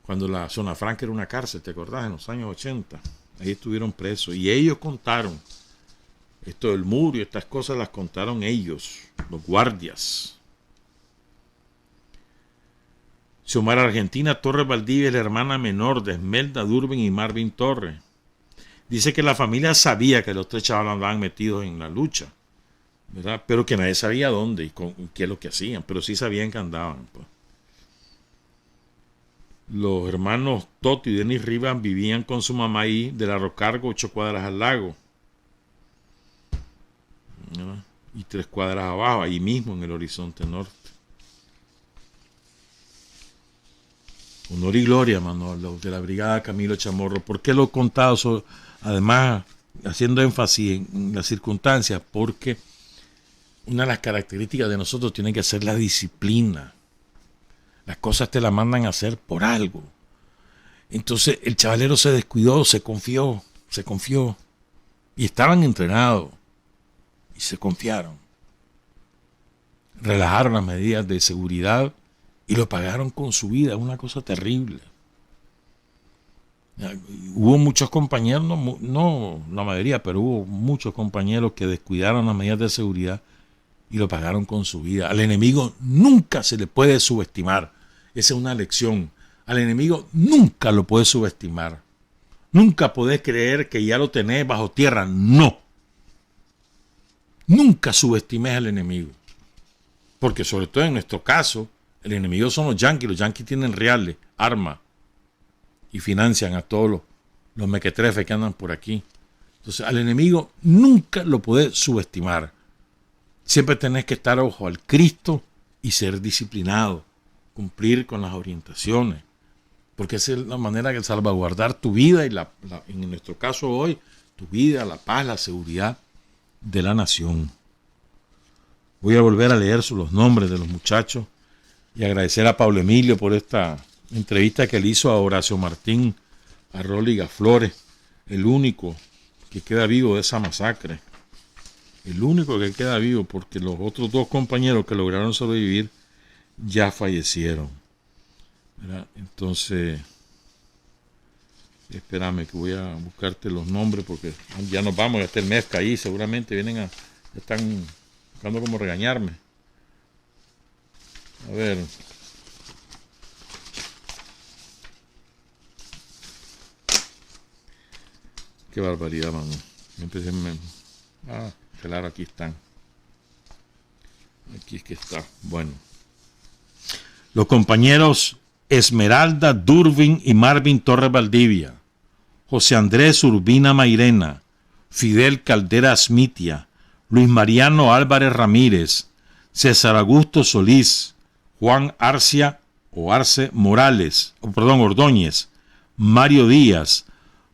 cuando la Zona Franca era una cárcel, ¿te acordás? En los años 80. Ahí estuvieron presos y ellos contaron esto del muro y estas cosas las contaron ellos, los guardias. Xiomara Argentina Torres Valdivia es la hermana menor de Esmeralda Durbin y Marvin Torres. Dice que la familia sabía que los 3 chavales andaban metidos en la lucha, ¿verdad? Pero que nadie sabía dónde y qué es lo que hacían, pero sí sabían que andaban. Pues. Los hermanos Toto y Denis Rivas vivían con su mamá ahí de la Rocargo, 8 cuadras al lago. ¿Verdad? Y 3 cuadras abajo, ahí mismo en el Horizonte Norte. Honor y gloria, Manolo, de la Brigada Camilo Chamorro. ¿Por qué lo he contado? Además, haciendo énfasis en las circunstancias, porque una de las características de nosotros tiene que ser la disciplina. Las cosas te las mandan a hacer por algo. Entonces el chavalero se descuidó, se confió. Y estaban entrenados. Y se confiaron. Relajaron las medidas de seguridad y lo pagaron con su vida. Una cosa terrible. Hubo muchos compañeros, no la mayoría, pero hubo muchos compañeros que descuidaron las medidas de seguridad y lo pagaron con su vida. Al enemigo nunca se le puede subestimar. Esa es una lección. Al enemigo nunca lo puedes subestimar. Nunca podés creer que ya lo tenés bajo tierra. No. Nunca subestimes al enemigo. Porque sobre todo en nuestro caso, el enemigo son los yanquis. Los yanquis tienen reales, armas, y financian a todos los mequetrefes que andan por aquí. Entonces, al enemigo nunca lo podés subestimar. Siempre tenés que estar ojo al Cristo y ser disciplinado, cumplir con las orientaciones, porque esa es la manera de salvaguardar tu vida y en nuestro caso hoy, tu vida, la paz, la seguridad de la nación. Voy a volver a leer los nombres de los muchachos y agradecer a Pablo Emilio por esta entrevista que le hizo a Horacio Martín Arróliga Flores, el único que queda vivo de esa masacre. El único que queda vivo, porque los otros 2 compañeros que lograron sobrevivir ya fallecieron. ¿Verdad? Entonces, espérame que voy a buscarte los nombres porque ya nos vamos, ya está el mezca ahí, seguramente están buscando cómo regañarme. A ver. Qué barbaridad, mano. Claro, aquí están. Aquí es que está. Bueno. Los compañeros Esmeralda Durbin y Marvin Torres Valdivia, José Andrés Urbina Mairena, Fidel Caldera Smitia, Luis Mariano Álvarez Ramírez, César Augusto Solís, Juan Arce Ordóñez, Mario Díaz,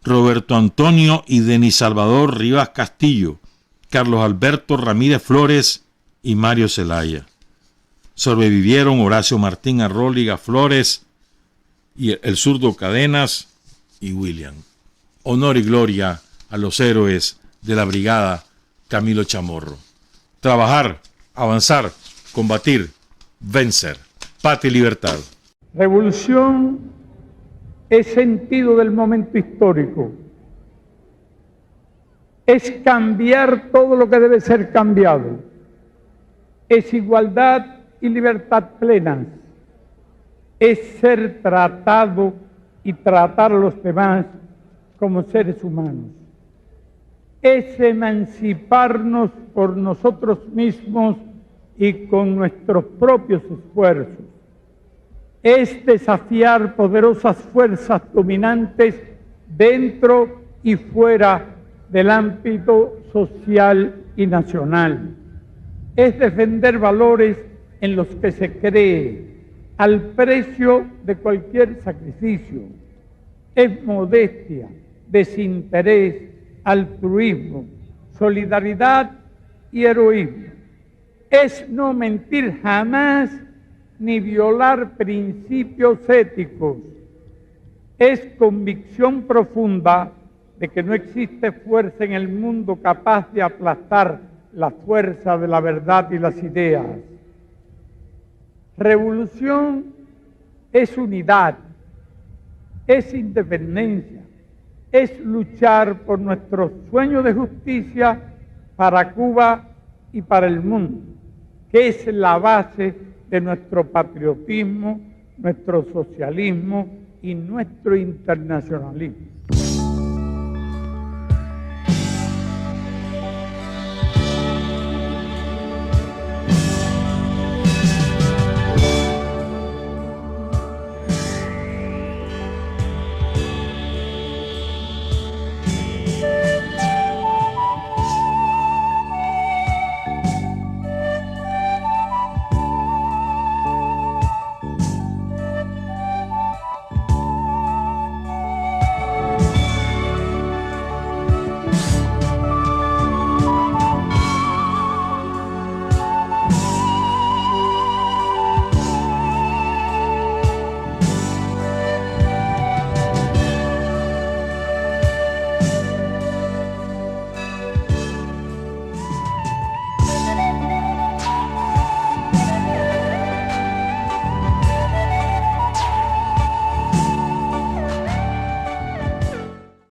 Roberto Antonio y Denis Salvador Rivas Castillo, Carlos Alberto Ramírez Flores y Mario Zelaya. Sobrevivieron Horacio Martín Arróliga Flores y el zurdo Cadenas y William. Honor y gloria a los héroes de la Brigada Camilo Chamorro. Trabajar, avanzar, combatir, vencer. Patria y libertad. Revolución es sentido del momento histórico. Es cambiar todo lo que debe ser cambiado. Es igualdad y libertad plenas. Es ser tratado y tratar a los demás como seres humanos. Es emanciparnos por nosotros mismos y con nuestros propios esfuerzos. Es desafiar poderosas fuerzas dominantes dentro y fuera del ámbito social y nacional. Es defender valores en los que se cree al precio de cualquier sacrificio. Es modestia, desinterés, altruismo, solidaridad y heroísmo. Es no mentir jamás ni violar principios éticos. Es convicción profunda de que no existe fuerza en el mundo capaz de aplastar la fuerza de la verdad y las ideas. Revolución es unidad, es independencia, es luchar por nuestro sueño de justicia para Cuba y para el mundo, que es la base de nuestro patriotismo, nuestro socialismo y nuestro internacionalismo.